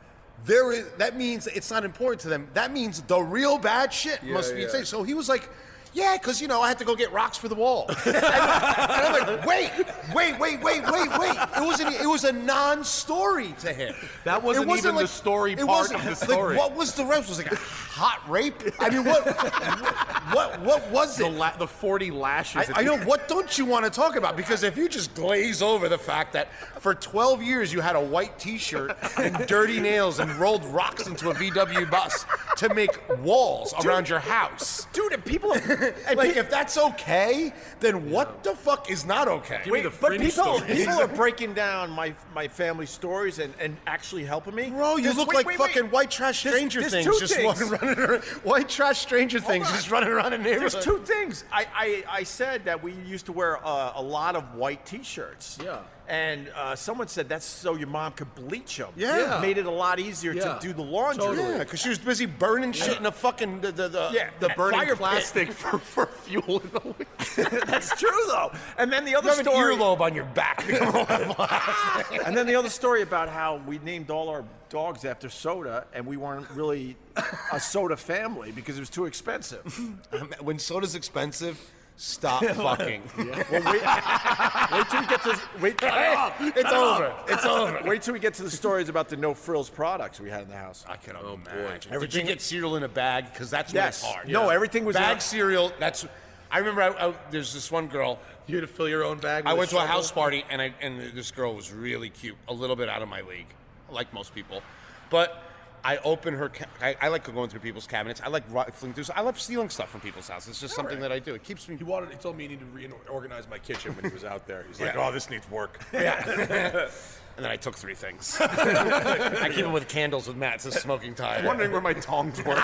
that means it's not important to them. That means the real bad shit must be insane. So he was like, yeah, because, I had to go get rocks for the wall. and I'm like, wait. It was a non-story to him. That wasn't even the story part of the story. Like, what was the rest? Was it like a hot rape? I mean, what was it? The 40 lashes. I know. What don't you want to talk about? Because if you just glaze over the fact that for 12 years you had a white T-shirt and dirty nails and rolled rocks into a VW bus to make walls around your house. Dude, and people if that's okay, then what the fuck is not okay? But people are breaking down my family stories and actually helping me. Bro, you look like fucking white trash Stranger Things just running around. White trash Stranger Things just running around in the neighborhood. There's two things. I said that we used to wear a lot of white T-shirts. Yeah. And someone said that's so your mom could bleach them. Yeah. It made it a lot easier to do the laundry. Totally. Yeah, because she was busy burning shit in the fucking the burning fire plastic for fuel in the winter. That's true though. And then the other You have an story. earlobe on your back. And then the other story about how we named all our dogs after soda, and we weren't really a soda family because it was too expensive. When soda's expensive, stop fucking. Well, wait till we get to It's over. It's over. Wait till we get to the stories about the no frills products we had in the house. I cannot imagine. Did you get cereal in a bag? Because that's when it's Yes. hard. No, everything was bag in- cereal. I remember. There's this one girl. You had to fill your own bag. I with went to a shovel? house party and this girl was really cute, a little bit out of my league, like most people, but I opened her. I like going through people's cabinets. I like rifling through. I love stealing stuff from people's houses. It's just something that I do. It keeps me. He told me he needed to reorganize my kitchen when he was out there. He's like, oh, this needs work. Yeah. And then I took 3 things. I keep them with candles with Matt. It's a smoking tie. I'm wondering where my tongs were.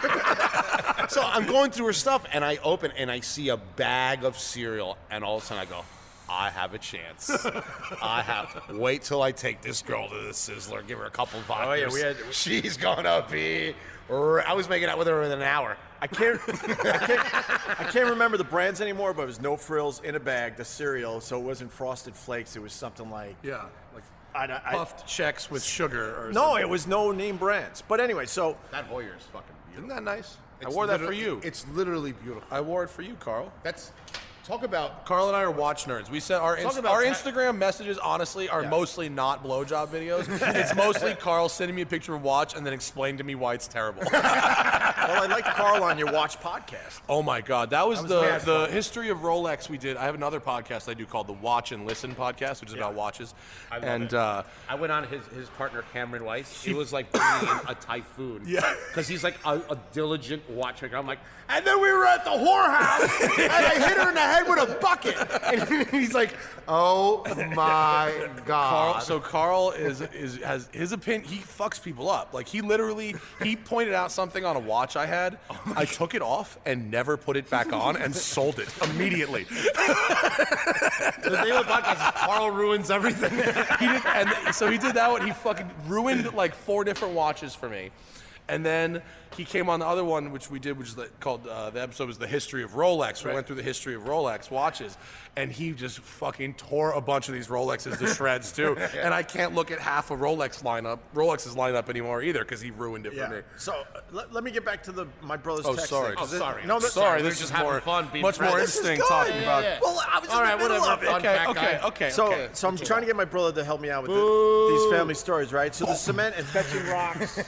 So I'm going through her stuff, and I open, and I see a bag of cereal, and all of a sudden I go, I have a chance. Wait till I take this girl to the Sizzler, give her a couple vodkas. Oh, yeah, She's gonna be. I was making out with her within an hour. I can't remember the brands anymore, but it was no frills in a bag, the cereal, so it wasn't Frosted Flakes. It was something like Yeah, like I puffed checks with sugar or no, something. it was no name brands. But anyway, so That Hoyer is fucking beautiful. Isn't that nice? I It's wore that for literally- you. It's literally beautiful. I wore it for you, Carl. Talk about. Carl and I are watch nerds. We said our about Instagram messages, honestly, are mostly not blowjob videos. It's mostly Carl sending me a picture of watch and then explaining to me why it's terrible. well, I liked Carl on your Watch podcast. Oh my God, that was mad the fun. history of Rolex we did. I have another podcast I do called the Watch and Listen podcast, which is about watches. I love And it. I went on his partner Cameron Weiss. It was like being in a typhoon. Yeah. Because he's like a diligent watchmaker. I'm like, And then we were at the whorehouse, and I hit her in the head with a bucket. And he's like, "Oh my God!" Carl has his opinion. He fucks people up. Like he pointed out something on a watch I had. I took it off and never put it back on and sold it immediately. The name of the podcast is Carl Ruins Everything. He did that one. He fucking ruined like 4 different watches for me. And then he came on the other one, which we did, which is called, the episode was The History of Rolex. We went through the history of Rolex watches, and he just fucking tore a bunch of these Rolexes to shreds, too. And I can't look at half a Rolex's lineup anymore either, because he ruined it for me. So let me get back to my brother's Oh, text sorry. thing. Oh, sorry. No, Sorry, we're this just is having more fun being much more friends. interesting This is talking good. about. Yeah. Well, I was All in right, the middle whatever. of it. Fun fact guy. So I'm trying to get my brother to help me out with these family stories, right? So the cement and fetching rocks.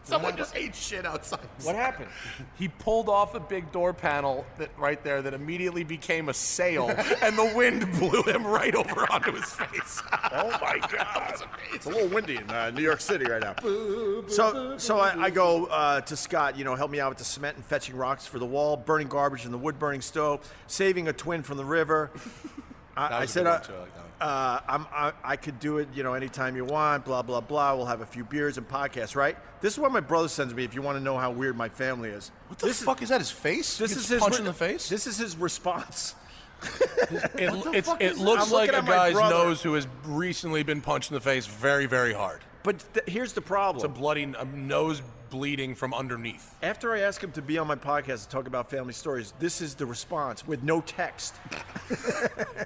Someone just ate shit outside. What happened? He pulled off a big door panel that immediately became a sail, and the wind blew him right over onto his face. Oh my God! It's a little windy in New York City right now. So I go to Scott, help me out with the cement and fetching rocks for the wall, burning garbage in the wood burning stove, saving a twin from the river. I said, I could do it, anytime you want, blah, blah, blah. We'll have a few beers and podcasts, right? This is what my brother sends me if you want to know how weird my family is. What the fuck is that? His face? This He is gets his punch in the face. This is his response. It looks I'm like looking a at my guy's brother. nose who has recently been punched in the face very, very hard. But here's the problem. It's a bloody nose bleeding from underneath. After I ask him to be on my podcast to talk about family stories, this is the response with no text.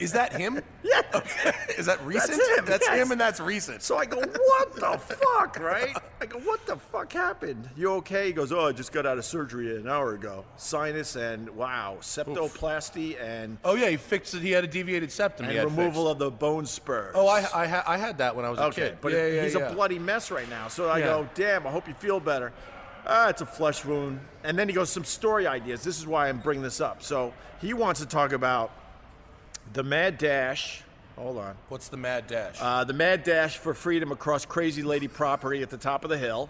Is that him? Yeah. Okay. Is that recent? That's him. That's Yes. him, and that's recent. So I go, what the fuck, right? I go, what the fuck happened? You okay? He goes, oh, I just got out of surgery an hour ago. Sinus and, wow, septoplasty and Oh yeah, he fixed it. He had a deviated septum. he had removal fixed. of the bone spurs. Oh, I had that when I was a Okay, kid. but yeah, he's yeah. a bloody mess right now. So I Yeah. go, damn, I hope you feel better. It's a flesh wound. And then he goes, some story ideas. This is why I'm bringing this up. So he wants to talk about the mad dash. Hold on. What's the mad dash? The mad dash for freedom across crazy lady property at the top of the hill.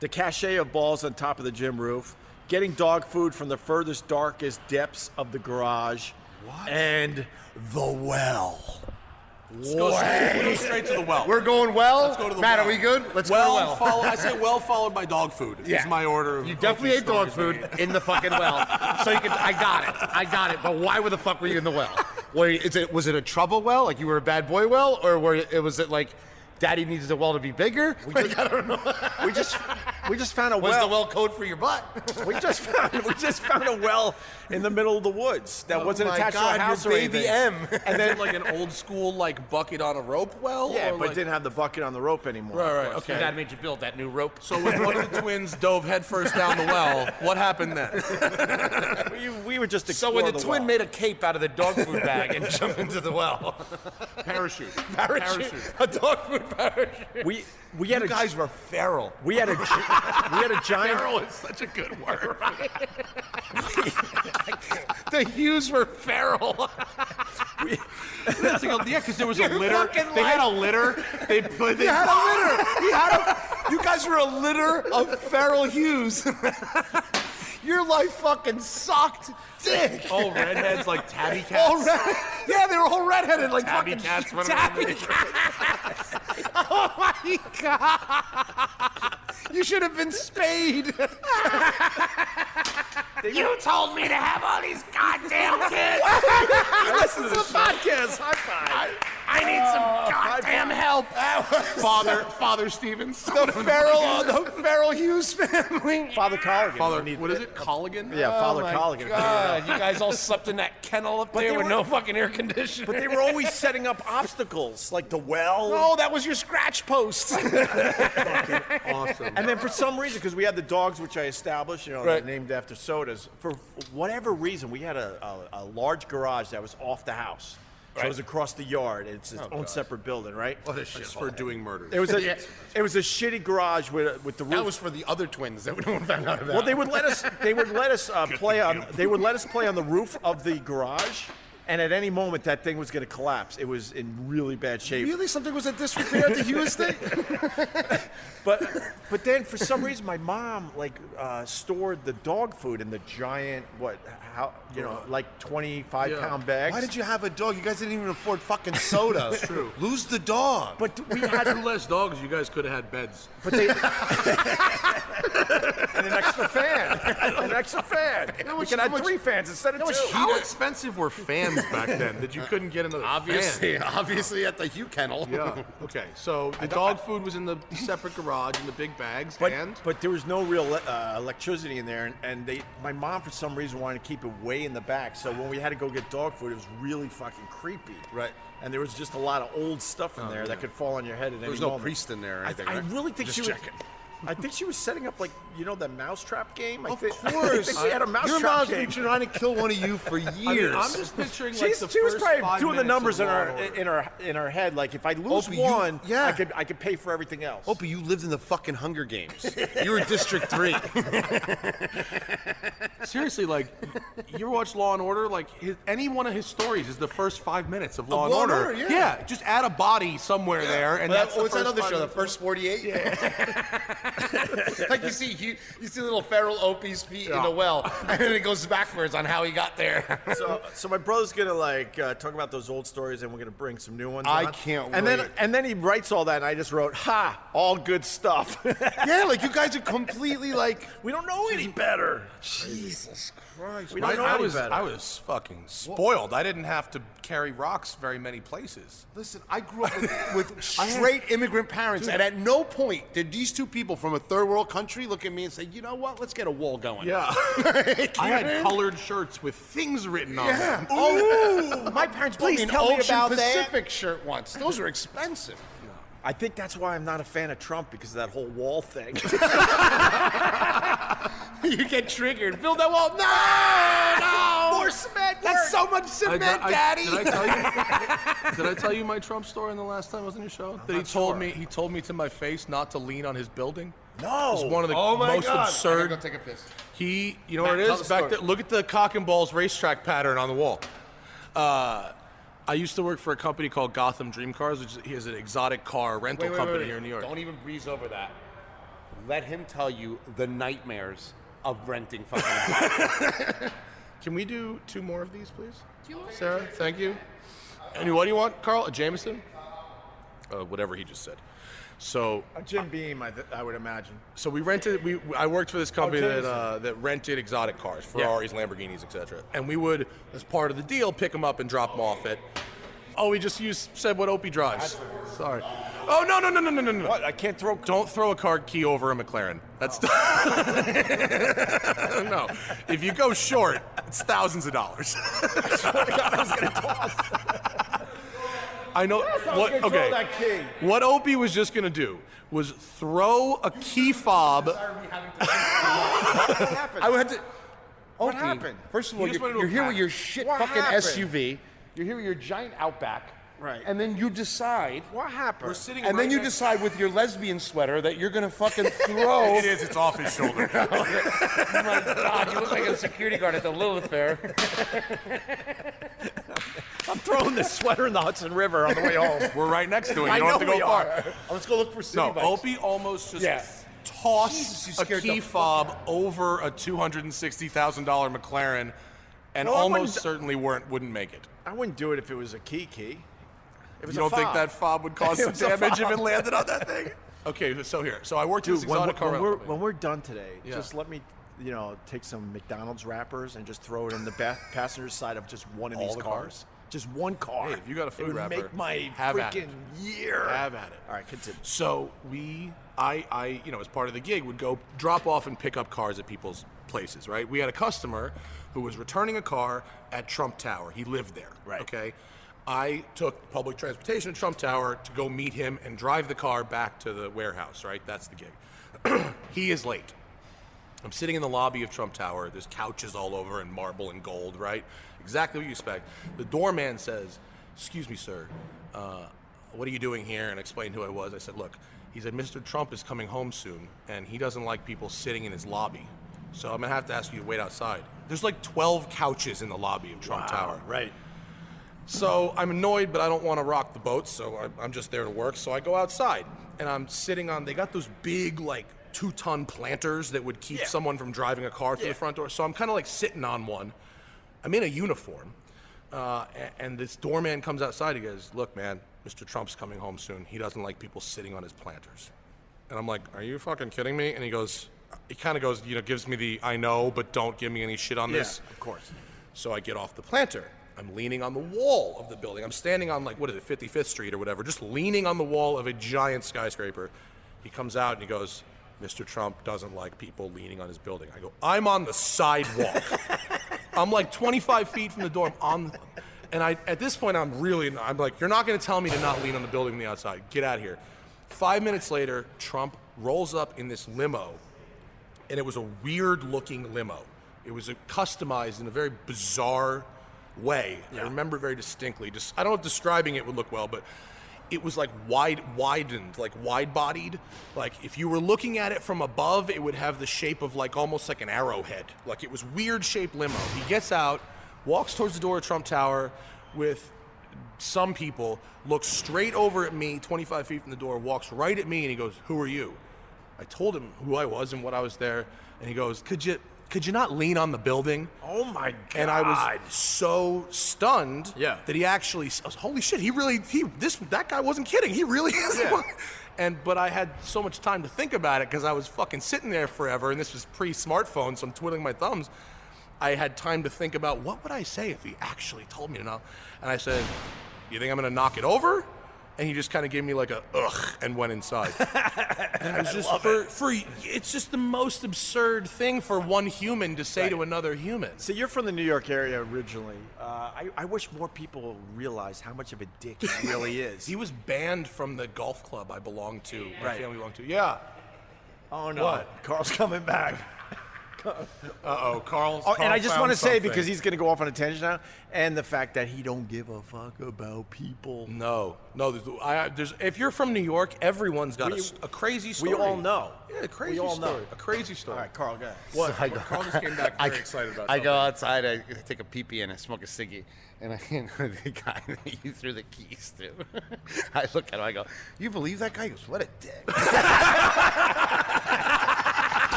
The cachet of balls on top of the gym roof. Getting dog food from the furthest, darkest depths of the garage. What? And the well. Let's go straight to the well. We're going well. Let's go to the Matt, well. are we good? Let's well, go well. I say well followed by dog food. Is my order. Of You definitely ate dog stories food I ate. in the fucking well. So you can. I got it. But why the fuck were you in the well? Was it a trouble well? Like you were a bad boy well, or was it like Daddy needed the well to be bigger? I don't know. We just found a Was well. the well code for your butt? We just found a well in the middle of the woods that wasn't my attached God, to a house your or baby anything. M. And then like an old school like bucket on a rope well. Yeah, or but like, it didn't have the bucket on the rope anymore. Right. Your Okay. dad made you build that new rope. So when one of the twins dove headfirst down the well, what happened then? We were just So when explore the the twin well. made a cape out of the dog food bag and jumped into the well, Parachute. a dog food parachute. We had You a guys were feral. we had a giant. Feral is such a good word. The Hughes were feral. That's like yeah, because there was a You're litter. fucking They had a litter. They put. You had a litter. You guys were a litter of feral Hughes. Your life fucking sucked dick. Oh, redheads like tabby cats. All red, yeah, they were all redheaded like Tabby fucking cats, what are tabby they? cats. Oh my god! You should have been spayed. You told me to have all these goddamn kids. Listen to the podcast. High five. I need some goddamn help. Father Stevens. The feral Hughes family. Father Colligan. Father, what is it? Colligan? Yeah, Father Oh my Colligan. God, you guys all slept in that kennel up there they with were- no fucking air conditioning. But they were always setting up obstacles, like the well. Oh, that was your scratch post. Awesome. And then for some reason, because we had the dogs, which I established, they're Right. named after sodas. For whatever reason, we had a large garage that was off the house. So it was across the yard. It's its own separate building, right? It's for doing murders. It was a shitty garage with the roof. That was for the other twins that no one found out about. well, they would let us play on the roof of the garage, and at any moment that thing was going to collapse. It was in really bad shape. Really? Something was a disrepair at the Hughes thing? But then for some reason my mom stored the dog food in the giant like 25-pound bags. Why did you have a dog? You guys didn't even afford fucking soda. That's true. Lose the dog. But we had Two less dogs. You guys could have had beds. But they and an extra fan. We could have 3 fans instead of 2. How expensive were fans back then that you couldn't get another fan? Obviously at the Hugh kennel. Yeah. Okay. So the dog food was in the separate garage in the big bags, But there was no real electricity in there, and my mom for some reason wanted to keep it way in the back. So when we had to go get dog food, it was really fucking creepy. Right. And there was just a lot of old stuff in there that could fall on your head at any There was moment. no priest in there or anything, I right? really think Just she was. checking. I think she was setting up the mousetrap game. Of I course. think she had a Your mousetrap mom's game. been trying to kill one of you for years. I mean, I'm just picturing like the She was first probably 5 doing the minutes numbers of in Law and Order. her head. Like if I lose Opie, one, yeah. I could pay for everything else. Opie, you lived in the fucking Hunger Games. You were District 3. Seriously, like, you ever watch Law and Order? Like, any one of his stories is the first 5 minutes of Law and Law and Order. Order, yeah. Just add a body somewhere there, and that's the What's that first other 5 show? The minutes. first 48? Yeah. Like you see little feral Opie's feet in a well, and then it goes backwards on how he got there. So my brother's gonna talk about those old stories, and we're gonna bring some new ones. I on. can't and wait. then he writes all that, and I just wrote, "Ha! All good stuff." Yeah, like you guys are completely like. We don't know any better. Jesus Christ. We don't know any better. I was fucking spoiled. I didn't have to carry rocks very many places. Listen, I grew up with straight immigrant parents, and at no point did these two people people from a third world country look at me and say, you know what? Let's get a wall going. Yeah. I had colored shirts with things written on them. Oh, my parents bought me an Ocean Ocean Pacific shirt once. Those are expensive. I think that's why I'm not a fan of Trump, because of that whole wall thing. You get triggered. Build that wall. No! More cement. That's so much cement, Daddy. Did I tell you my Trump story in the last time I was on your show? That he told me to my face not to lean on his building. No. It's one of the Oh my most God. absurd. Go take a piss. You know what it is? Back there, look at the cock and balls racetrack pattern on the wall. I used to work for a company called Gotham Dream Cars, which is an exotic car rental company here in New York. Don't even breeze over that. Let him tell you the nightmares of renting fucking. Can we do 2 more of these, please? Sarah, thank you. And what do you want, Carl? A Jameson? Whatever he just said. So A Jim Beam, I would imagine. So I worked for this company that rented exotic cars, Ferraris, Lamborghinis, etc. And we would, as part of the deal, pick them up and drop them off at. Oh, we just said what Opie drives. Sorry. Oh no. What? I can't throw. Don't throw a car key over a McLaren. That's no. If you go short, it's thousands of dollars. I know what. Okay. What Opie was just gonna do was throw a key fob. I had to. What happened? First of all, just went into you're a here with pack. your shit What fucking happened? SUV. You're here with your giant Outback. Right. And then you decide. What happened? We're sitting. And right then you next- decide with your lesbian sweater that you're gonna fucking throw. It is. It's off his shoulder. Oh my God, you look like a security guard at the Lilith Fair. I'm throwing this sweater in the Hudson River on the way home. We're right next to it. You I don't have to know go we far. are. Let's go look for city No, bikes. Opie almost just Yeah. tossed Jesus, you a scared key the fob over a $260,000 McLaren, and Well, I almost wouldn't- certainly wouldn't make it. I wouldn't do it if it was a key. It was You don't think that fob would cause some was a damage if fob. it landed on that thing? Okay, so here. So I worked in this Dude, when exotic car rental company. when we're done today, Yeah. just let me, take some McDonald's wrappers and just throw it in the passenger side of just one of All these the cars. Just one car. Hey, if you got a food it would wrapper, make my have at freaking it. year. Have at it. All right, continue. So I, as part of the gig, would go drop off and pick up cars at people's places, right? We had a customer who was returning a car at Trump Tower. He lived there, Right. okay? I took public transportation to Trump Tower to go meet him and drive the car back to the warehouse, right? That's the gig. He is late. I'm sitting in the lobby of Trump Tower. There's couches all over and marble and gold, right? Exactly what you expect. The doorman says, "Excuse me, sir, what are you doing here?" And explained who I was. I said, "Look," he said, "Mr. Trump is coming home soon, and he doesn't like people sitting in his lobby. So I'm gonna have to ask you to wait outside." There's like 12 couches in the lobby of Trump Tower. Right. So I'm annoyed, but I don't want to rock the boat, so I'm just there to work. So I go outside, and I'm sitting on, they got those big, like, 2-ton planters that would keep someone from driving a car through the front door. So I'm kind of like sitting on one. I'm in a uniform, and this doorman comes outside. He goes, "Look, man, Mr. Trump's coming home soon. He doesn't like people sitting on his planters." And I'm like, "Are you fucking kidding me?" And he kind of goes, gives me the, "I know, but don't give me any shit on this." Of course. So I get off the planter. I'm leaning on the wall of the building. I'm standing on, 55th Street or whatever, just leaning on the wall of a giant skyscraper. He comes out and he goes, "Mr. Trump doesn't like people leaning on his building." I go, "I'm on the sidewalk." I'm like 25 feet from the door. At this point, I'm like, "You're not going to tell me to not lean on the building on the outside. Get out of here." 5 minutes later, Trump rolls up in this limo, and it was a weird-looking limo. It was customized in a very bizarre way. I remember it very distinctly. I don't know if describing it would look well, but it was like widened, like wide-bodied. Like if you were looking at it from above, it would have the shape of almost like an arrowhead. Like it was weird-shaped limo. He gets out, walks towards the door of Trump Tower with some people, looks straight over at me, 25 feet from the door, walks right at me, and he goes, "Who are you?" I told him who I was and what I was there, and he goes, Could you not lean on the building?" Oh my God. And I was so stunned that he actually, holy shit, that guy wasn't kidding. He really is. Yeah. But I had so much time to think about it because I was fucking sitting there forever, and this was pre-smartphone, so I'm twiddling my thumbs. I had time to think about what would I say if he actually told me to know. And I said, "You think I'm gonna knock it over? And he just kind of gave me like a ugh and went inside. And it was just it's just the most absurd thing for one human to say to another human. So you're from the New York area originally. I wish more people realize how much of a dick he really is. He was banned from the golf club I belonged to, my Right. family belonged to. Yeah. Oh no. What? Carl's coming back. Uh-oh, Carl. Oh, and I just want to say, something. because he's going to go off on a tangent now, and the fact that he don't give a fuck about people. No. There's if you're from New York, everyone's got a crazy story. We all know. Yeah, a crazy We all story. know. A crazy story. All right, Carl, go ahead. What? So I go- Carl just came back very excited about I something. go outside, I take a pee-pee and I smoke a ciggy, and I the guy that you threw the keys to. I look at him, I go, "You believe that guy?" He goes, "What a dick."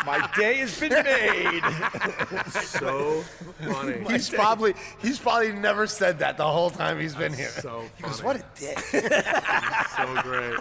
My day has been made. So funny. He's probably never said that the whole time he's been here. So He goes, funny. "What a dick." So great.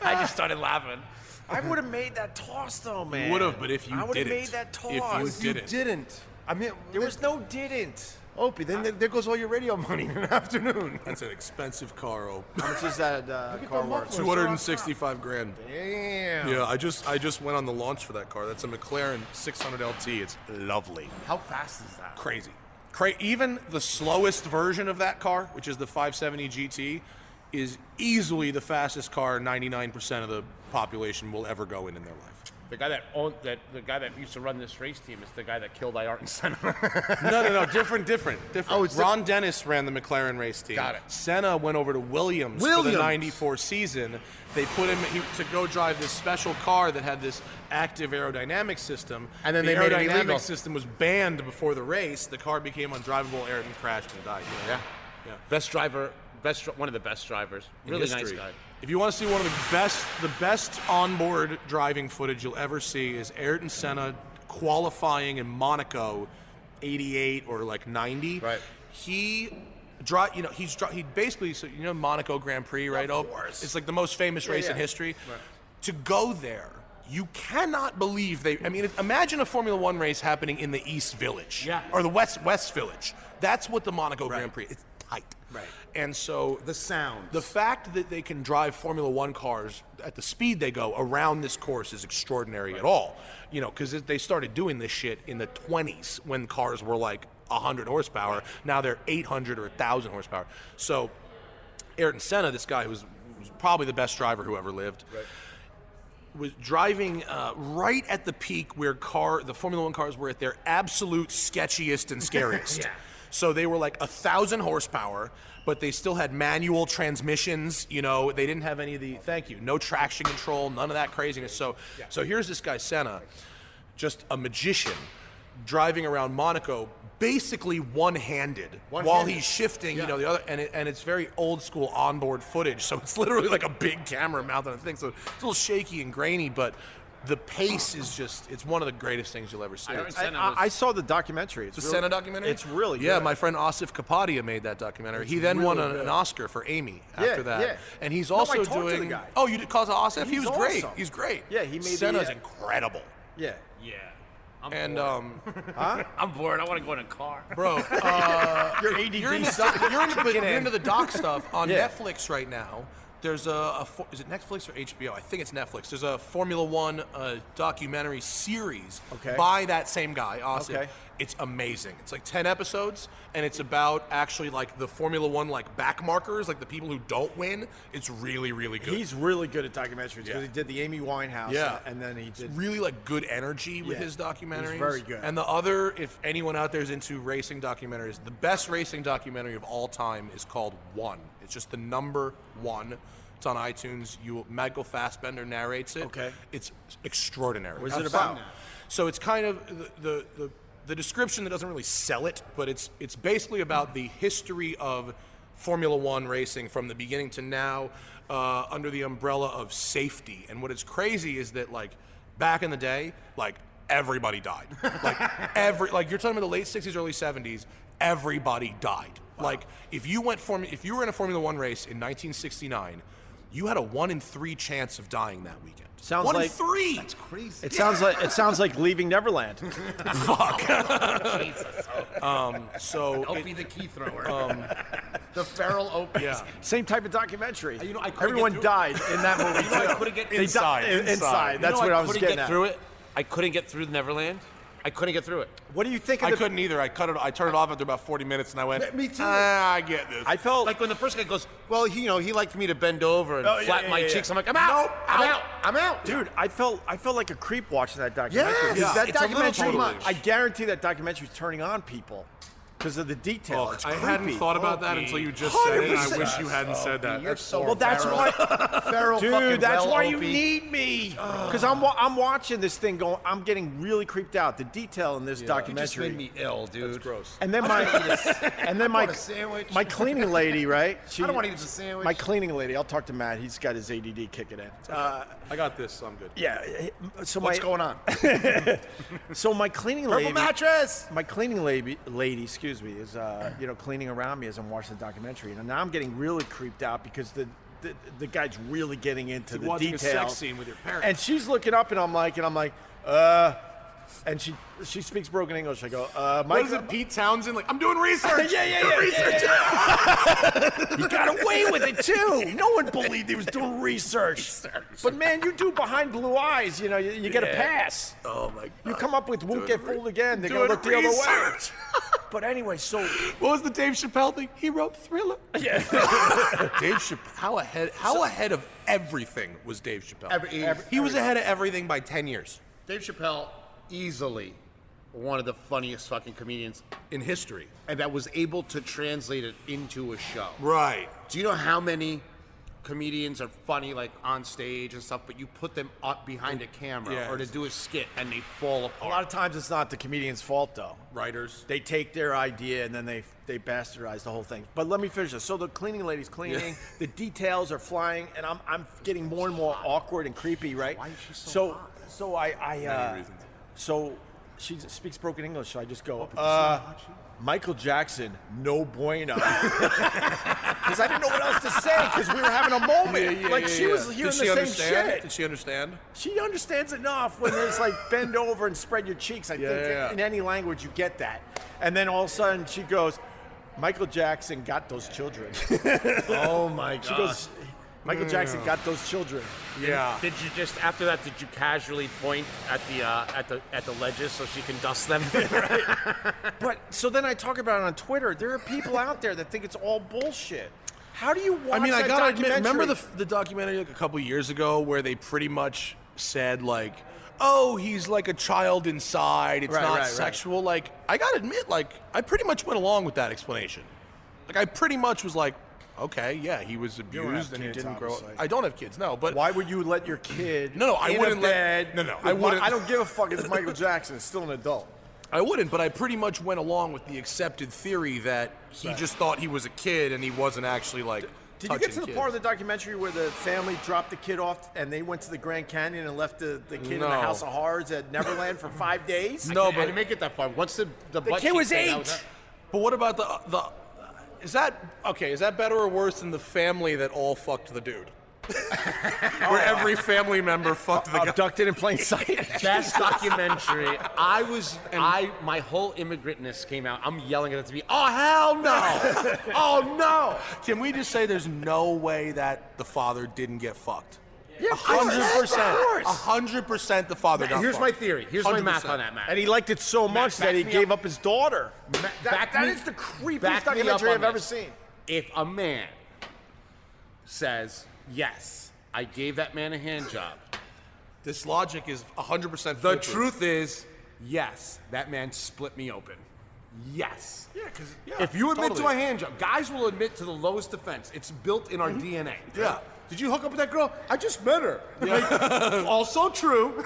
I just started laughing. I would have made that toss, though, man. Would have, but if you I would have didn't. made that toss. If you didn't. Didn't. I mean, There was no didn't. Opie, then there goes all your radio money in an afternoon. That's an expensive car, oh. How much is that car worth? 265 grand. Damn. Yeah, I just went on the launch for that car. That's a McLaren 600 LT. It's lovely. How fast is that? Crazy. Even the slowest version of that car, which is the 570 GT, is easily the fastest car 99% of the population will ever go in their life. The guy the guy that used to run this race team is the guy that killed Ayrton Senna. No, different. Oh, it's Ron Dennis ran the McLaren race team. Got it. Senna went over to Williams for the 94 season. They put him to go drive this special car that had this active aerodynamic system. And then the they made it aerodynamic illegal. system was banned before the race. The car became undrivable. Ayrton crashed and died. You know? Yeah. Best driver, one of the best drivers. In Really history. nice guy. If you want to see one of the best onboard driving footage you'll ever see is Ayrton Senna qualifying in Monaco, '88 or like '90. Right. He basically, so you know Monaco Grand Prix, right? Of course. It's like the most famous race in history. Right. To go there, you cannot believe imagine a Formula One race happening in the East Village. Yeah. Or the West Village. That's what the Monaco Grand Prix is. It's tight. Right. And so The sound. the fact that they can drive Formula One cars at the speed they go around this course is extraordinary at all. You know, because they started doing this shit in the 20s when cars were like 100 horsepower. Right. Now they're 800 or 1,000 horsepower. So Ayrton Senna, this guy who was probably the best driver who ever lived, was driving right at the peak where the Formula One cars were at their absolute sketchiest and scariest. So they were like 1,000 horsepower, but they still had manual transmissions. You know, they didn't have any of the no traction control, none of that craziness. So here's this guy Senna, just a magician, driving around Monaco, basically one-handed while he's shifting. You know, the other, and it's very old school onboard footage. So it's literally like a big camera mounted on a thing. So it's a little shaky and grainy, but the pace is it's one of the greatest things you'll ever see. I saw the documentary. It's The really, Senna documentary? It's really good. Yeah, my friend Asif Kapadia made that documentary. He then won an Oscar for Amy after that. yeah. And he's No, I also talked to the doing... guy. Oh, you did call Asif? He He's was great. awesome. He's great. Yeah, he made Senna's incredible. Yeah. Yeah. And, I'm bored. I want to go in a car. bro, Your ADD you're into the doc stuff on Netflix right now. There's is it Netflix or HBO? I think it's Netflix. There's a Formula One documentary series by that same guy, Asif. Okay. It's amazing. It's like 10 episodes, and it's about actually like the Formula One like back markers, like the people who don't win. It's really, really good. He's really good at documentaries because Yeah. he did the Amy Winehouse. Yeah. And then he did. really like good energy with Yeah. his documentaries. He's very good. And the other, if anyone out there is into racing documentaries, the best racing documentary of all time is called One. It's just the number one. It's on iTunes. Michael Fassbender narrates it. Okay. It's extraordinary. What is it about? So it's kind of the description that doesn't really sell it, but it's basically about the history of Formula One racing from the beginning to now, under the umbrella of safety. And what is crazy is that like back in the day, like everybody died. Like you're talking about the late 60s, early 70s, everybody died. Wow. Like if you were in a Formula One race in 1969, you had a 1 in 3 chance of dying that weekend. Sounds 1 like- in 3. That's crazy. It sounds like leaving Neverland. So Opie the key thrower. The feral Opie. yeah. Same type of documentary. You know, I couldn't Everyone get through- died in that movie You know, I too. couldn't get They died inside. That's what I was couldn't getting get at. through it. I couldn't get through Neverland. I couldn't get through it. What do you think of I the? couldn't either. I turned it off after about 40 minutes, and I went, Me too. I get this. I felt Like when the first guy goes, well, he liked me to bend over and Oh, yeah, flatten yeah, my yeah. cheeks. I'm like, I'm out. Nope, I'm out. Dude, I felt like a creep watching that documentary. Yes, 'Cause that it's a little documentary, too much. I guarantee that documentary is turning on people because of the detail. Oh, It's I creepy. hadn't thought about that until you just said it, and I 100%. wish you hadn't said that. You're so Well, that's why, feral fucking dude. That's well, why you Opie. need me. Because I'm watching this thing going. I'm getting really creeped out. The detail in this You documentary. just made me ill, dude. That's gross. And then my want a sandwich. my cleaning lady, right? I don't want to eat a sandwich. My cleaning lady. I'll talk to Matt. He's got his ADD kicking in. I got this, so I'm good. Yeah. So What's going on? So my cleaning Purple lady. mattress. My cleaning lady, excuse me, is cleaning around me as I'm watching the documentary, and now I'm getting really creeped out because the guy's really getting into the watching details. a sex scene with your parents. And she's looking up, and I'm like, and she speaks broken English. I go, What is it, Pete Townsend? Like, I'm doing research. yeah. Research. He got away with it too. No one believed he was doing research. But man, you do behind blue eyes. You know, you get a pass. Oh my God. You come up with won't get fooled again. They're gonna Doing look the other way. research. But anyway, so What was the Dave Chappelle thing? He wrote Thriller. Yeah. Dave Chappelle, how ahead of everything was Dave Chappelle? He was ahead of everything by 10 years Dave Chappelle, easily one of the funniest fucking comedians, in history. and that was able to translate it into a show. Right. Do you know how many comedians are funny, like on stage and stuff, but you put them up behind a camera Yeah. or to do a skit and they fall a apart? lot of times it's not the comedian's fault though. Writers. They take their idea and then they bastardize the whole thing. But let me finish this. So the cleaning lady's cleaning, the details are flying, and I'm getting more and more awkward and creepy, right? Why is she so hot? So she speaks broken English, so I just go, Michael Jackson, no bueno. Because I didn't know what else to say, because we were having a moment. She was hearing the same shit. Did she understand? She understands enough when there's like bend over and spread your cheeks. I think yeah. in any language you get that. And then all of a sudden she goes, Michael Jackson got those children. Oh my God. She goes, Michael Jackson got those children. Yeah. Did you just after that? Did you casually point at the ledges so she can dust them? But so then I talk about it on Twitter. There are people out there that think it's all bullshit. How do you watch I mean, I that gotta admit, documentary? remember the documentary like a couple years ago where they pretty much said like, oh, he's like a child inside. It's Right, not right. sexual. Like, I gotta admit, like, I pretty much went along with that explanation. Like, I pretty much was like, okay, yeah, he was don't have abused and he kids, didn't grow up. obviously. I don't have kids, no, but Why would you let your kid? No, I in wouldn't a let- bed no, with I wouldn't- I don't give a fuck. It's Michael Jackson. It's still an adult. I wouldn't, but I pretty much went along with the accepted theory that he just thought he was a kid and he wasn't actually like. Did you get to the part of the documentary where the family dropped the kid off and they went to the Grand Canyon and left the kid in the No. House of Horrors at Neverland for 5 days? No, I but didn't make it that far. Once the butt kid cheek was thing, that 8. was it. But what about the? Is that okay? Is that better or worse than the family that all fucked the dude? Where every family member fucked the guy. Abducted in plain sight. Best documentary. My whole immigrantness came out. I'm yelling at the TV. Oh hell no! Oh no! Can we just say there's no way that the father didn't get fucked? Yeah, 100%. 100% the father got Here's fucked. my theory. Here's my 100%. math on that, Matt. And he liked it so much that he back me gave up. up his daughter. back That me- is the creepiest back me up documentary on I've ever this. seen. If a man says, yes, I gave that man a hand job, This logic is 100% the foolproof. truth is, yes, that man split me open. Yes. Yeah, because If you admit to a hand job, guys will admit to the lowest offense. It's built in our DNA. Yeah. Did you hook up with that girl? I just met her. Like, also true.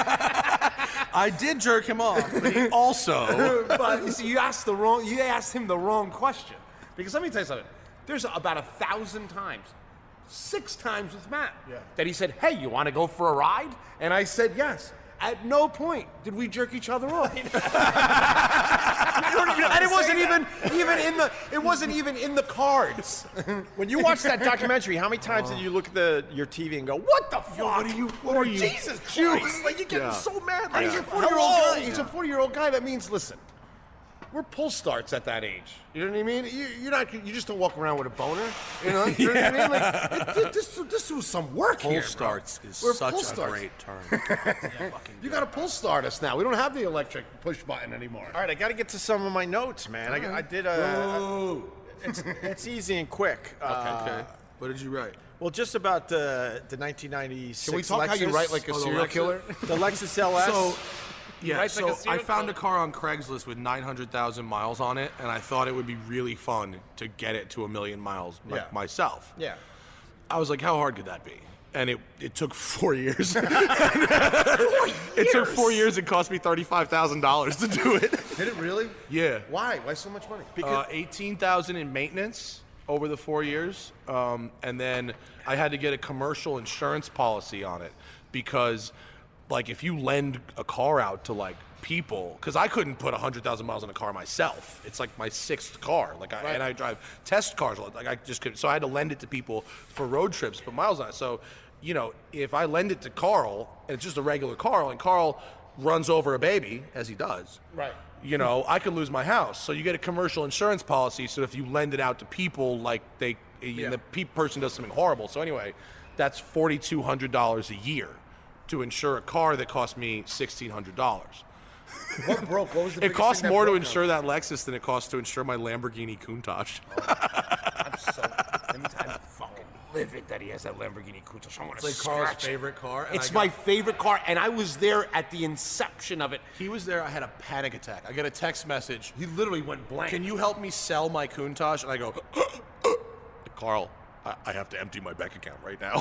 I did jerk him off, but he also. But you see, you asked him the wrong question. Because let me tell you something. There's about 1,000 times, 6 times with Matt, that he said, hey, you want to go for a ride? And I said yes. At no point did we jerk each other off. And it wasn't even in the cards. when you watch that documentary, how many times did you look at your TV and go, "What the fuck? What are you? Jesus Christ!" Like you're getting so mad. Like, He's a 40-year-old guy. He's a 40-year-old guy. That means, listen, we're pull starts at that age. You know what I mean? You just don't walk around with a boner. You know what I mean? Like, this was some work Pull here. starts is We're such pull a starts. great term. You got to pull start us now. We don't have the electric push button anymore. All right, I got to get to some of my notes, man. I did a. It's easy and quick. Okay. What did you write? Well, just about the 1996 Can we talk how you Lexus. write like a serial Lexus? killer? The Lexus LS? So, yeah, writes like a I serial found killer. a car on Craigslist with 900,000 miles on it, and I thought it would be really fun to get it to 1 million miles myself. Yeah. I was like, how hard could that be? And it took 4 years. It took 4 years. It cost me $35,000 to do it. Did it really? Yeah. Why? Why so much money? $18,000 in maintenance over the 4 years, and then I had to get a commercial insurance policy on it because, like, if you lend a car out to like people, because I couldn't put 100,000 miles on a car myself. It's like my 6th car. Like, and I drive test cars. Like, I just couldn't. So I had to lend it to people for road trips, put miles on it. So, you know, if I lend it to Carl and it's just a regular Carl, and Carl runs over a baby as he does, Right. you know, I could lose my house. So you get a commercial insurance policy. So if you lend it out to people, like the person does something horrible. So anyway, that's $4,200 a year to insure a car that cost me $1,600. What broke? What was the It biggest costs thing that more to broke insure that Lexus than it costs to insure my Lamborghini Countach. I'm fucking livid that he has that Lamborghini Countach. I want to It's like Carl's scratch it. favorite car. and It's I my got- favorite car, and I was there at the inception of it. He was there. I had a panic attack. I get a text message. He literally went blank. Can you help me sell my Countach? And I go, Carl, I have to empty my bank account right now.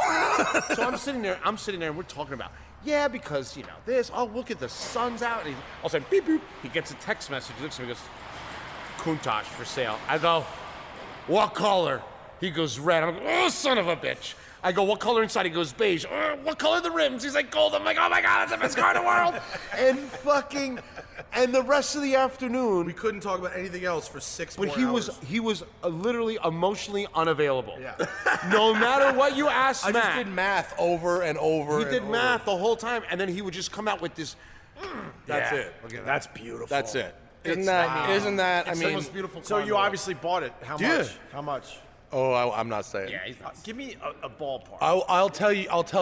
So I'm sitting there, and we're talking about, yeah, because, you know, this, oh, look at the sun's out. And all of a sudden, beep, boop. He gets a text message. He looks at me and goes, Countach for sale. I go, what color? He goes, red. I'm like, oh, son of a bitch. I go, what color inside? He goes, beige. What color are the rims? He's like, gold. I'm like, oh my God, that's the best car in the world. And the rest of the afternoon, We couldn't talk about anything else for 6 more but hours. he was literally emotionally unavailable. Yeah. No matter what you asked I Matt, just did math over and over. he and did over. math the whole time, and then he would just come out with this. That's Yeah. it. Look at That's beautiful. That's it. Isn't It's- that? wow. Isn't that? It's I the mean, most beautiful So car in you the world. obviously bought it. How Yeah. much? How much? oh, I'm not saying. Yeah, he's not. Give me a ballpark. I'll tell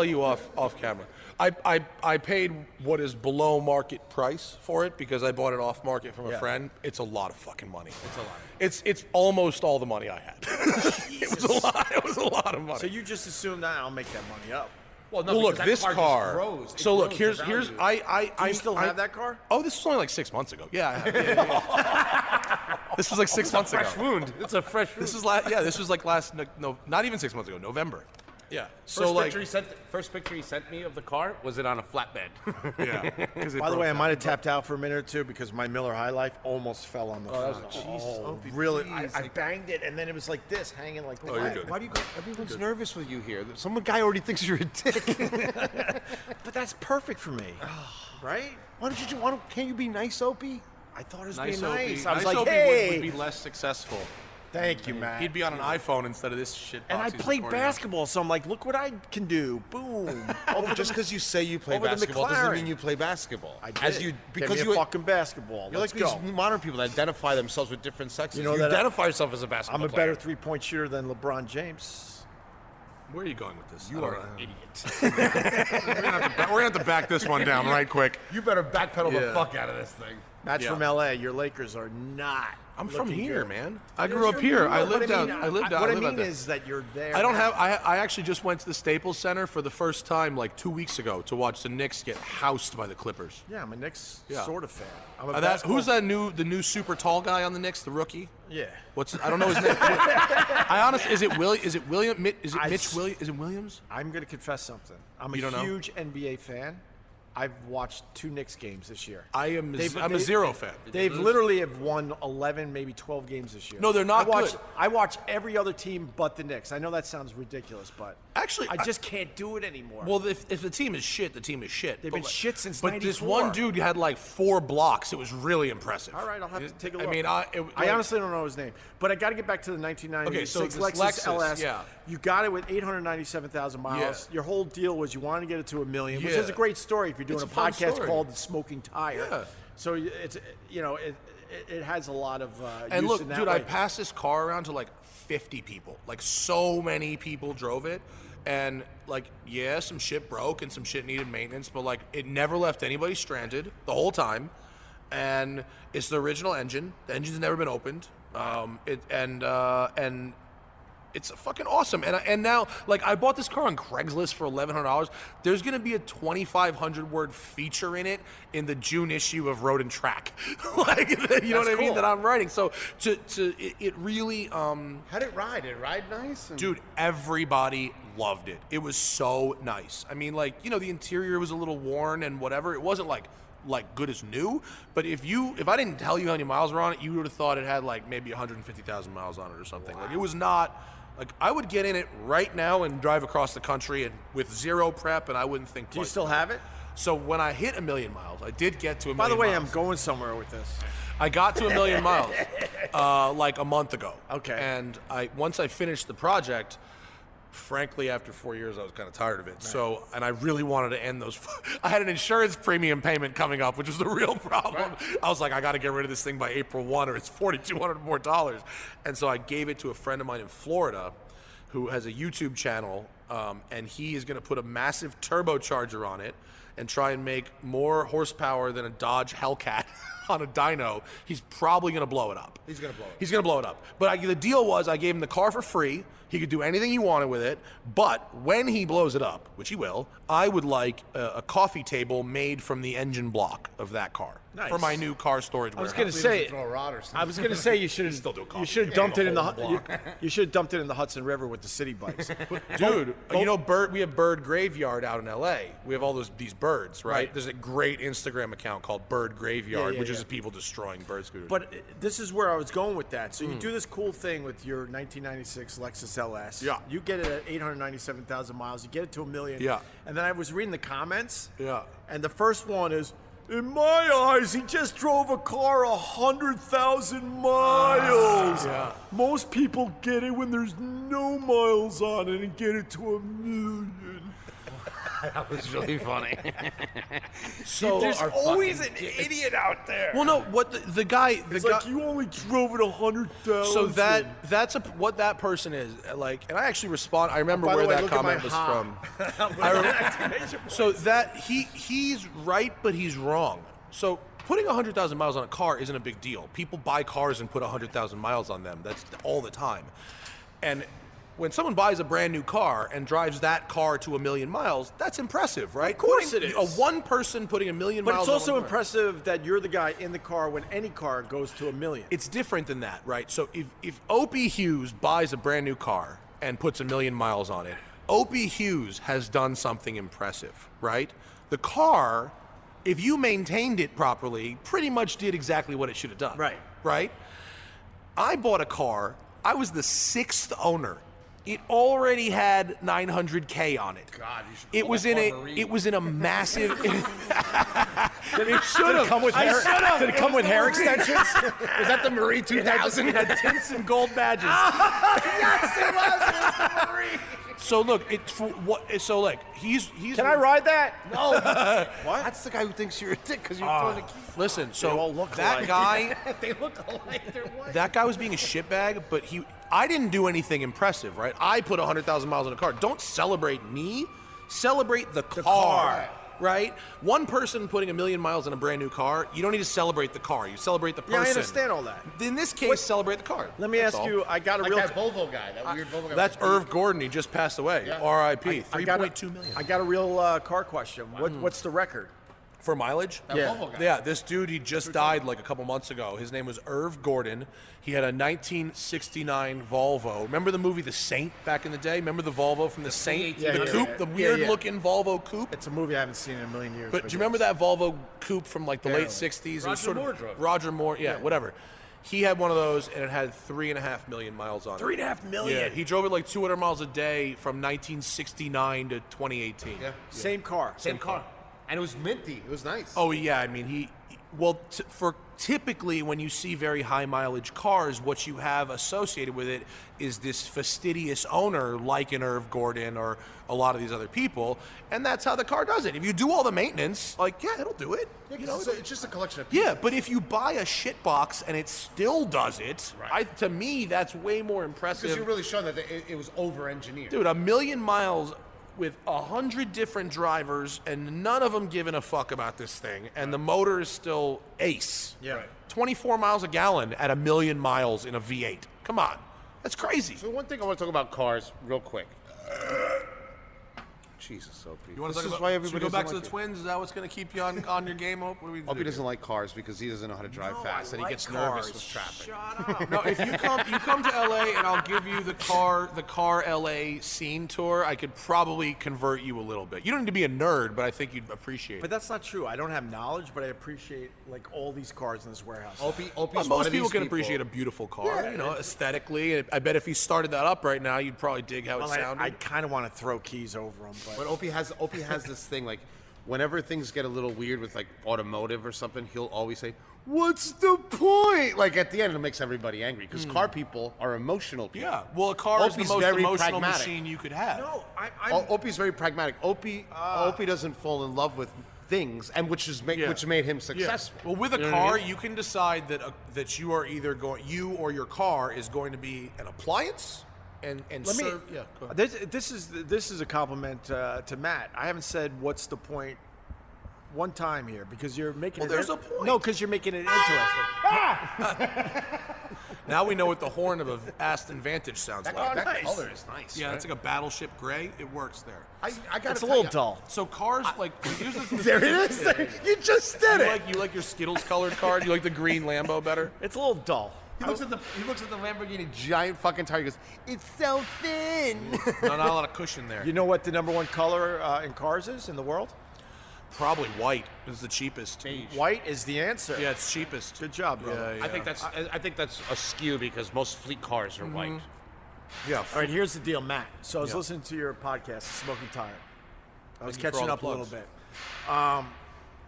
you off camera. I paid what is below market price for it because I bought it off market from a friend. It's a lot of fucking money. It's a lot. It's almost all the money I had. It was a lot. It was a lot of money. So you just assume that I'll make that money up. Well, no, well, look, because that this car car. just grows. It So look, grows here's the value. I You still have that car? Oh, this was only like 6 months ago. Yeah, I have. Yeah. This was like 6 months ago. fresh wound. It's a fresh wound. This was this was like no, not even 6 months ago, November. Yeah. So First, like, picture he sent me of the car was it on a flatbed. yeah. 'cause it By the broke way, I down. might have tapped out for a minute or two because my Miller High Life almost fell on the front. Oh, really? I banged it, and then it was like this, hanging like this. Oh, you're good. Why do you? Everyone's nervous with you here. Some guy already thinks you're a dick. But that's perfect for me, right? Why don't you? Can't you be nice, Opie? I thought it was Nice being Opie. nice. I was Nice like, Opie hey. would be less successful. Thank you, man. He'd be on an iPhone instead of this shit. And I played basketball, so I'm like, look what I can do. Boom. Just because you say you play over the basketball doesn't McLaren. mean you play basketball. I did. As you Give because me you a fucking basketball. you're Let's like go. these modern people that identify themselves with different sexes. You know that I- identify yourself as a basketball I'm a player. better three-point shooter than LeBron James. Where are you going with this? You are an idiot. We're gonna have to back this one down right quick. You better backpedal the Yeah. fuck out of this thing. Matt's Yeah. from LA. Your Lakers are not. I'm from looking here, good. man. I grew up here. I lived out. I lived out. What I live out mean there. is that you're there. I don't now. have. I actually just went to the Staples Center for the first time like 2 weeks ago to watch the Knicks get housed by the Clippers. Yeah, I'm a Knicks Yeah. sort of fan. I'm a Who's the new super tall guy on the Knicks? The rookie? Yeah. I don't know his name. I honestly, is it William? Is it Mitch Williams? Is it Williams? I'm going to confess something. I'm You a don't know? huge NBA fan. I've watched 2 Knicks games this year. I'm a zero fan. They've literally have won 11, maybe 12 games this year. No, they're not good. I watch every other team but the Knicks. I know that sounds ridiculous, but Actually, I just can't do it anymore. Well, if the team is shit, the team is shit. They've been shit since But this 94. one dude had like 4 blocks. It was really impressive. All right, I'll have to take a look. I mean, I honestly don't know his name, but I got to get back to the 1996 Okay, so this Lexus Lexus, LS. yeah. You got it with 897,000 miles. Yeah. Your whole deal was you wanted to get it to 1 million, which Yeah. is a great story if you're doing It's a a fun podcast story. called The Smoking Tire. Yeah. So it's it has a lot of And use look, in that dude, way. I passed this car around to like 50 people. Like so many people drove it. And like, yeah, some shit broke and some shit needed maintenance, but like it never left anybody stranded the whole time. And it's the original engine. The engine's never been opened. And it's fucking awesome. And now, like, I bought this car on Craigslist for $1,100. There's gonna be a 2,500 word feature in it in the June issue of Road and Track. Like, you know what I mean? cool. That I'm writing. So it really How'd it ride? Did it ride nice? dude, everybody loved it. It was so nice. I mean, like, you know, the interior was a little worn and whatever. It wasn't like good as new, but if I didn't tell you how many miles were on it, you would have thought it had like maybe 150,000 miles on it or something. Wow. Like it was not like I would get in it right now and drive across the country and with zero prep, and I wouldn't think. Do you twice still about it. have it? So when I hit 1 million miles, I did get to 1 By million the way, miles. I'm going somewhere with this. I got to 1 million miles like a month ago. Okay. And once I finished the project, frankly, after 4 years, I was kind of tired of it. Right. So, and I really wanted to end those. I had an insurance premium payment coming up, which was the real problem. Right. I was like, I got to get rid of this thing by April 1 or it's $4,200 more. And so I gave it to a friend of mine in Florida who has a YouTube channel, and he is going to put a massive turbocharger on it and try and make more horsepower than a Dodge Hellcat on a dyno. He's probably going to blow it up. He's going to blow it up. He's going to blow it up. But the deal was I gave him the car for free. He could do anything he wanted with it. But when he blows it up, which he will, I would like a coffee table made from the engine block of that car. Nice. For my new car storage I was warehouse. going to say, Throw a rod or something. I was going to say you should Still do a coffee. you should have Yeah, dumped it in the a whole block. you should have dumped it in the Hudson River with the city bikes. Dude, you know, we have Bird Graveyard out in L.A. We have all these birds, right? There's a great Instagram account called Bird Graveyard, Yeah, which yeah. is people destroying bird scooters. But this is where I was going with that. So you do this cool thing with your 1996 Lexus LS. Yeah. You get it at 897,000 miles. You get it to 1 million. Yeah. And then I was reading the comments. Yeah. And the first one is, in my eyes, he just drove a car 100,000 miles. Yeah. Most people get it when there's no miles on it and get it to 1 million. That was really funny. So There's always an idiot out there. well, no, what the guy, It's like you only drove it 100,000. so that's what that person is like, and I actually respond. I remember By the where way, that look at comment my was ha. from. I remember, so that he's right, but he's wrong. So putting 100,000 miles on a car isn't a big deal. People buy cars and put 100,000 miles on them. That's all the time. And when someone buys a brand new car and drives that car to 1 million miles, that's impressive, right? Of course it is. A one person putting 1 million But miles it's on also one car. impressive that you're the guy in the car when any car goes to 1 million. It's different than that, right? So if Opie Hughes buys a brand new car and puts 1 million miles on it, Opie Hughes has done something impressive, right? The car, if you maintained it properly, pretty much did exactly what it should have done. Right. Right? I bought a car. I was the 6th owner. It already had 900K on it. God, you should It pull was that in a. Marine. It was in a massive. Did it come with hair? Did it come with hair extensions? Was that the Marie 2000? It had tints and gold badges. Yes, it was. Marie. So look, it's for what? So like he's. Can I ride that? No. What? That's the guy who thinks you're a dick because you're throwing a key. Listen, so all look that alike. guy, They look alike. They're white. that guy was being a shitbag, but I didn't do anything impressive, right? I put 100,000 miles on a car. Don't celebrate me, celebrate the car, right? One person putting 1 million miles on a brand new car, you don't need to celebrate the car. You celebrate the person. Yeah, I understand all that. In this case, celebrate the car. Let me That's ask all. you, I got a Like real... that Volvo guy, that weird Volvo guy. That's Irv Gordon. He just passed away. Yeah. R.I.P. I got a- 3.2 million. I got a real car question. What's the record? For mileage? Yeah, this dude, he just died like a couple months ago. His name was Irv Gordon. He had a 1969 Volvo. Remember the movie The Saint back in the day? Remember the Volvo from The Saint? Yeah, the yeah, coupe, yeah. the weird-looking Volvo coupe? It's a movie I haven't seen in a million years. But do you remember that Volvo coupe from like the late 60s? Roger Moore drove it. Roger Moore, yeah, whatever. He had one of those, and it had 3.5 million miles on it. 3.5 million? Yeah, he drove it like 200 miles a day from 1969 to 2018. Yeah. Same car. Same car. And it was minty. It was nice. Oh yeah, I mean for typically when you see very high mileage cars, what you have associated with it is this fastidious owner like an Irv Gordon or a lot of these other people, and that's how the car does it. If you do all the maintenance, like yeah, it'll do it. Yeah, it's just a collection of pieces. Yeah, but if you buy a shit box and it still does it, to me that's way more impressive. Because you're really showing that it was over-engineered. Dude, 1 million miles with 100 different drivers and none of them giving a fuck about this thing, and the motor is still ace. Yeah. Right. 24 miles a gallon at 1 million miles in a V8. Come on, that's crazy. So one thing I want to talk about cars real quick. Jesus, Opie. You want to This talk is about? why Should we everybody go back doesn't to like the it. Twins? Is that what's going to keep you on your game, Hope? What are we Opie doing? doesn't like cars because he doesn't know how to drive fast, and he gets nervous with traffic. Shut up. No, if you come to LA and I'll give you the car LA scene tour, I could probably convert you a little bit. You don't need to be a nerd, but I think you'd appreciate But it. that's not true. I don't have knowledge, but I appreciate like all these cars in this warehouse. Opie's Well, one most of people these can appreciate a beautiful car, aesthetically. I bet if he started that up right now, you'd probably dig how Well, it sounded. I kind of want to throw keys over them, but But Opie has this thing, like, whenever things get a little weird with, like, automotive or something, he'll always say, "What's the point?" Like, at the end, it makes everybody angry, because car people are emotional people. yeah, well, a car is the Opie's most very emotional pragmatic. machine you could have. no, Opie's very pragmatic. Opie doesn't fall in love with things, and which made him successful. Well, with a You know what I car, mean? you can decide that you are either you or your car is going to be an appliance and serve. Yeah, go ahead. This is a compliment to Matt. I haven't said what's the point one time here because you're making Well, it. there's a point. No, because you're making it interesting. Now we know what the horn of an Aston Vantage sounds like. That color is nice. Yeah, right? it's like a battleship gray. It works there. I got It's a little dull. So cars, like, here's the There it is. You just did it. You like your Skittles colored car? You like the green Lambo better? It's a little dull. He looks at the Lamborghini giant fucking tire. He goes, "It's so thin." Not a lot of cushion there. You know what the #1 color in cars is in the world? Probably white is the cheapest. White is the answer. Yeah, it's cheapest. Good job, brother. Yeah. I think that's a skew because most fleet cars are white. Yeah. All right, here's the deal, Matt. So I was listening to your podcast, Smoking Tire. I was Thank you for catching all up the a little plugs. bit.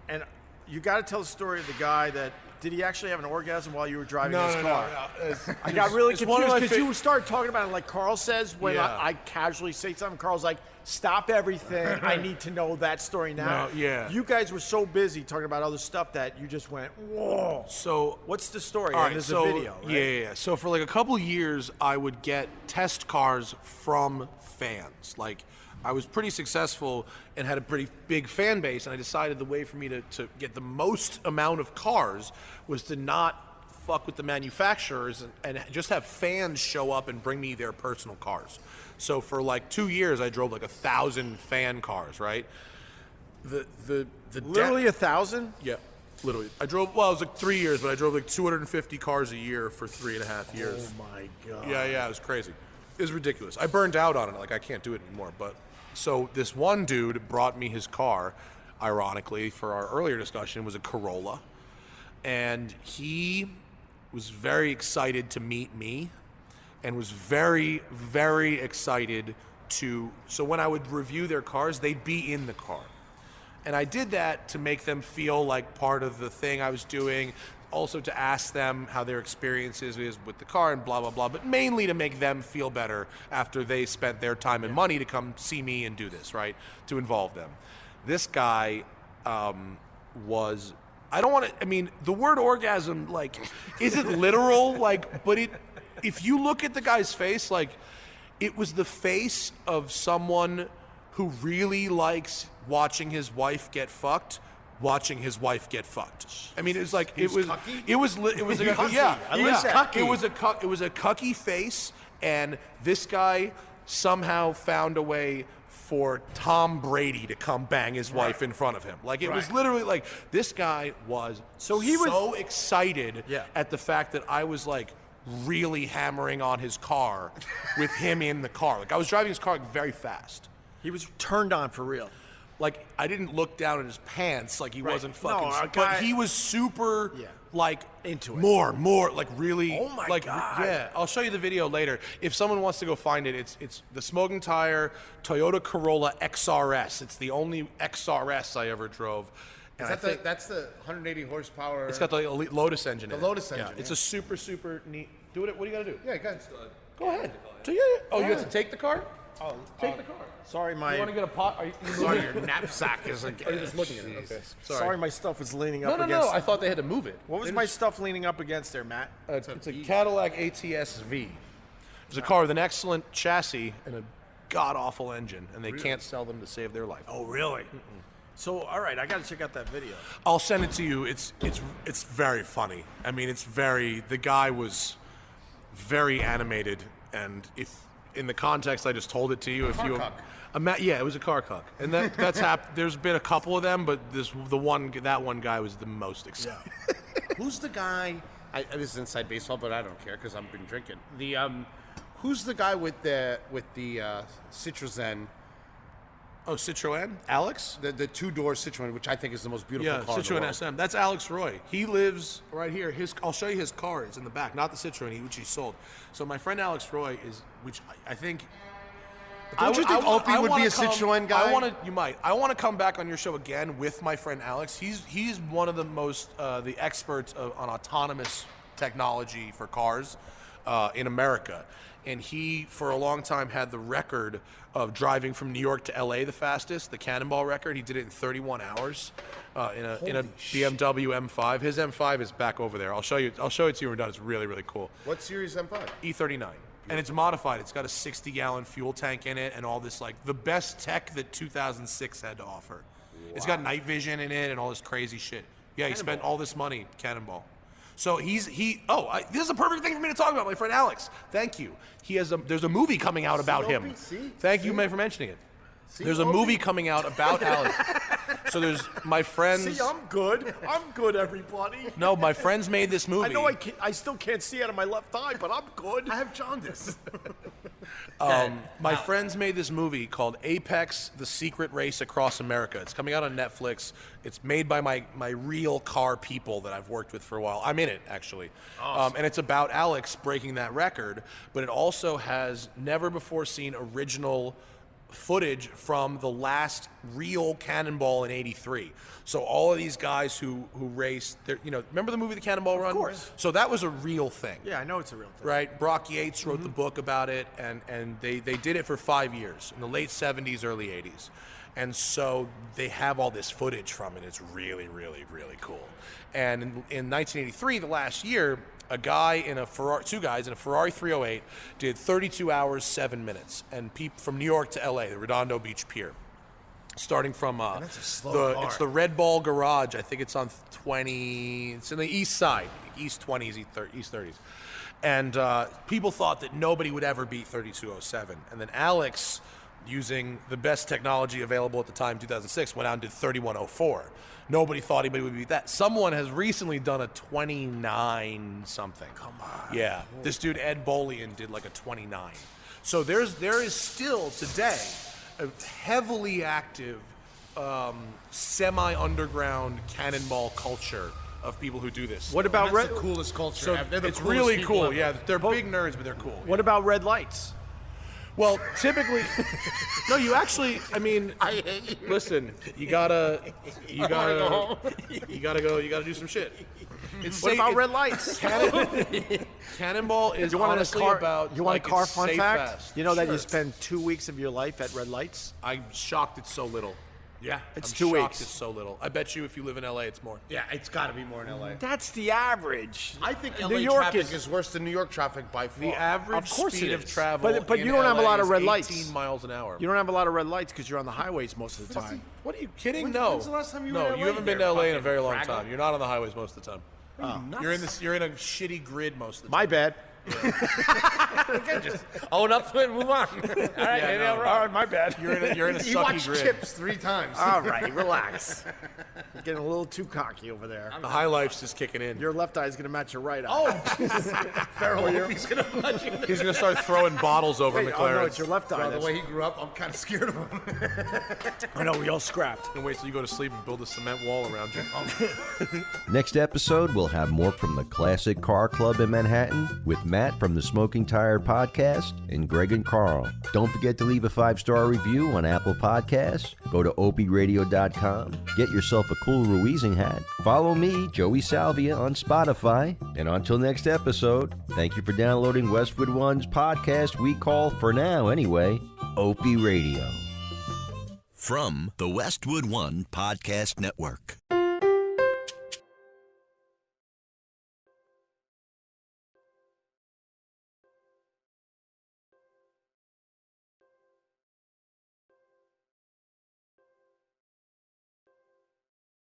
And you got to tell the story of the guy that did he actually have an orgasm while you were driving his car? I got really it's one of confused my because you started talking about it like Carl says when Yeah. I casually say something. Carl's like, "Stop everything! I need to know that story now." No, yeah. You guys were so busy talking about other stuff that you just went, "Whoa!" So What's the story? all And right, there's so a video. Right? yeah. So for like a couple years, I would get test cars from fans. Like I was pretty successful and had a pretty big fan base, and I decided the way for me to get the most amount of cars was to not fuck with the manufacturers and just have fans show up and bring me their personal cars. So for like 2 years, I drove like 1,000 fan cars, right? The Literally 1,000. yeah, literally. I drove, well, it was like 3 years, but I drove like 250 cars a year for 3.5 years. Oh my god. Yeah, it was crazy. It was ridiculous. I burned out on it. Like, I can't do it anymore. But so this one dude brought me his car, ironically, for our earlier discussion, was a Corolla. And he was very excited to meet me and was very, very excited to. So when I would review their cars, they'd be in the car. And I did that to make them feel like part of the thing I was doing, also to ask them how their experiences is with the car and blah, blah, blah, but mainly to make them feel better after they spent their time and money to come see me and do this, right? To involve them. This guy was, I don't want to, I mean, the word orgasm, like, isn't literal, like, but if you look at the guy's face, like, it was the face of someone who really likes watching his wife get fucked, watching his wife get fucked. I mean, it was like it was a yeah, it was a cucky face, and this guy somehow found a way for Tom Brady to come bang his wife in front of him. Like, it was literally like, this guy was so excited at the fact that I was like really hammering on his car with him in the car. Like, I was driving his car very fast. He was turned on for real. Like, I didn't look down at his pants like he wasn't fucking. No, but he was super, like, into it. More, like, really. Oh my like, God. Yeah, I'll show you the video later. If someone wants to go find it, it's the Smoking Tire Toyota Corolla XRS. It's the only XRS I ever drove. And That's the 180 horsepower. it's got the Lotus engine in it. Lotus engine, Yeah, it's a super, super neat. Do it. What do you got to do? Yeah, go ahead. Go ahead. Oh, you have to take the car? Oh, Take the car. sorry, You want to get a pot? Are you Sorry, your knapsack is like. Are you just looking at it? Okay. sorry, my stuff was leaning up No, against. I thought they had to move it. What was my stuff leaning up against there, Matt? It's a Cadillac ATS-V. It's a car with an excellent chassis and a god-awful engine, and they can't sell them to save their life. Oh, really? So, all right, I got to check out that video. I'll send it to you. It's very funny. I mean, the guy was very animated, and if in the context I just told it to you, if you it was a car cuck, and that's happened. There's been a couple of them, but that one guy was the most excited. Who's the guy? This is inside baseball, but I don't care because I've been drinking. Who's the guy with the Citroën? Oh, Citroën? Alex? The two-door Citroën, which I think is the most beautiful car in the Citroën world. SM. That's Alex Roy. He lives right here. I'll show you his car. It's in the back, not the Citroën, which he sold. So my friend Alex Roy which I think. Don't you think Opie would be a Citroën guy? I want to come back on your show again with my friend Alex. He's one of the most the experts on autonomous technology for cars in America. And he, for a long time, had the record of driving from New York to L.A. the fastest, the Cannonball record. He did it in 31 hours in a BMW M5. His M5 is back over there. I'll show it to you when we're done. It's really, really cool. What series M5? E39. And it's modified. It's got a 60-gallon fuel tank in it and all this, like, the best tech that 2006 had to offer. Wow. It's got night vision in it and all this crazy shit. Yeah, he spent all this money, Cannonball. So this is a perfect thing for me to talk about, my friend Alex. Thank you. There's a movie coming out about him. Thank you, man, for mentioning it. There's a movie coming out about Alex. So there's my friends. See, I'm good. I'm good, everybody. No, my friends made this movie. I know I still can't see out of my left eye, but I'm good. I have jaundice. My friends made this movie called Apex: The Secret Race Across America. It's coming out on Netflix. It's made by my real car people that I've worked with for a while. I'm in it, actually. Awesome. And it's about Alex breaking that record, but it also has never before seen original footage from the last real Cannonball in '83. So all of these guys who raced, remember the movie The Cannonball Run? Of course. So that was a real thing. Yeah, I know it's a real thing. Right? Brock Yates wrote the book about it, and they did it for 5 years, in the late 70s, early 80s. And so they have all this footage from it. It's really, really, really cool. And in 1983, the last year, two guys in a Ferrari 308 did 32 hours, 7 minutes. And from New York to LA, the Redondo Beach Pier. Starting from that's a slow car. It's the Red Ball Garage. I think it's on 20. It's in the east side, east 20s, east 30s. And people thought that nobody would ever beat 3207. And then Alex, using the best technology available at the time, 2006, went out and did 3104. Nobody thought anybody would beat that. Someone has recently done a 29 something. Come on. Yeah. This dude Ed Bolian did like a 29. So there is still today a heavily active semi-underground Cannonball culture of people who do this. What about That's the coolest culture. So They're the it's coolest really people cool. ever. Yeah, they're big nerds, but they're cool. What about red lights? Well, typically, no. You actually, I mean, I hate you. listen. You gotta do some shit. What about red lights? Cannonball is You want honestly about. You want like, a car it's fun safe fact? fast. You know that Sure. you spend 2 weeks of your life at red lights? I'm shocked it's so little. Yeah, It's I'm 2 shocked weeks. It's so little. I bet you if you live in LA, it's more. yeah, it's got to be more in LA. That's the average. I think New LA York traffic is worse than New York traffic by far. The average Of course speed it of is. travel, But in you don't have a LA lot of is red lights. 18 miles an hour. You don't have a lot of red lights because you're on the highways most of the time. What are you kidding? When's the last time you were in No, LA? you haven't been to There, LA in a fucking very long fraggle. time. You're not on the highways most of the time. Nuts. You're in a shitty grid most of the time. My bad. Just own up to it and move on. All right, maybe I'm wrong. All right, my bad. You're in a You sucky watched grid. Chips 3 times. All right, relax. You're getting a little too cocky over there. The high life's just kicking in. Your left eye is going to match your right eye. Oh, Farrah, He's gonna punch you. He's gonna start throwing bottles over Wait, oh no, McLaren. it's your left eye. the That's- way he grew up, I'm kind of scared of him. I know, we all scrapped. And wait till you go to sleep and build a cement wall around you. Next episode, we'll have more from the Classic Car Club in Manhattan with Matt from the Smoking Tire Podcast and Greg and Carl. Don't forget to leave a 5-star review on Apple Podcasts. Go to OpieRadio.com. Get yourself a cool Ruizing hat. Follow me, Joey Salvia, on Spotify. And until next episode, thank you for downloading Westwood One's podcast we call, for now anyway, Opie Radio. From the Westwood One Podcast Network.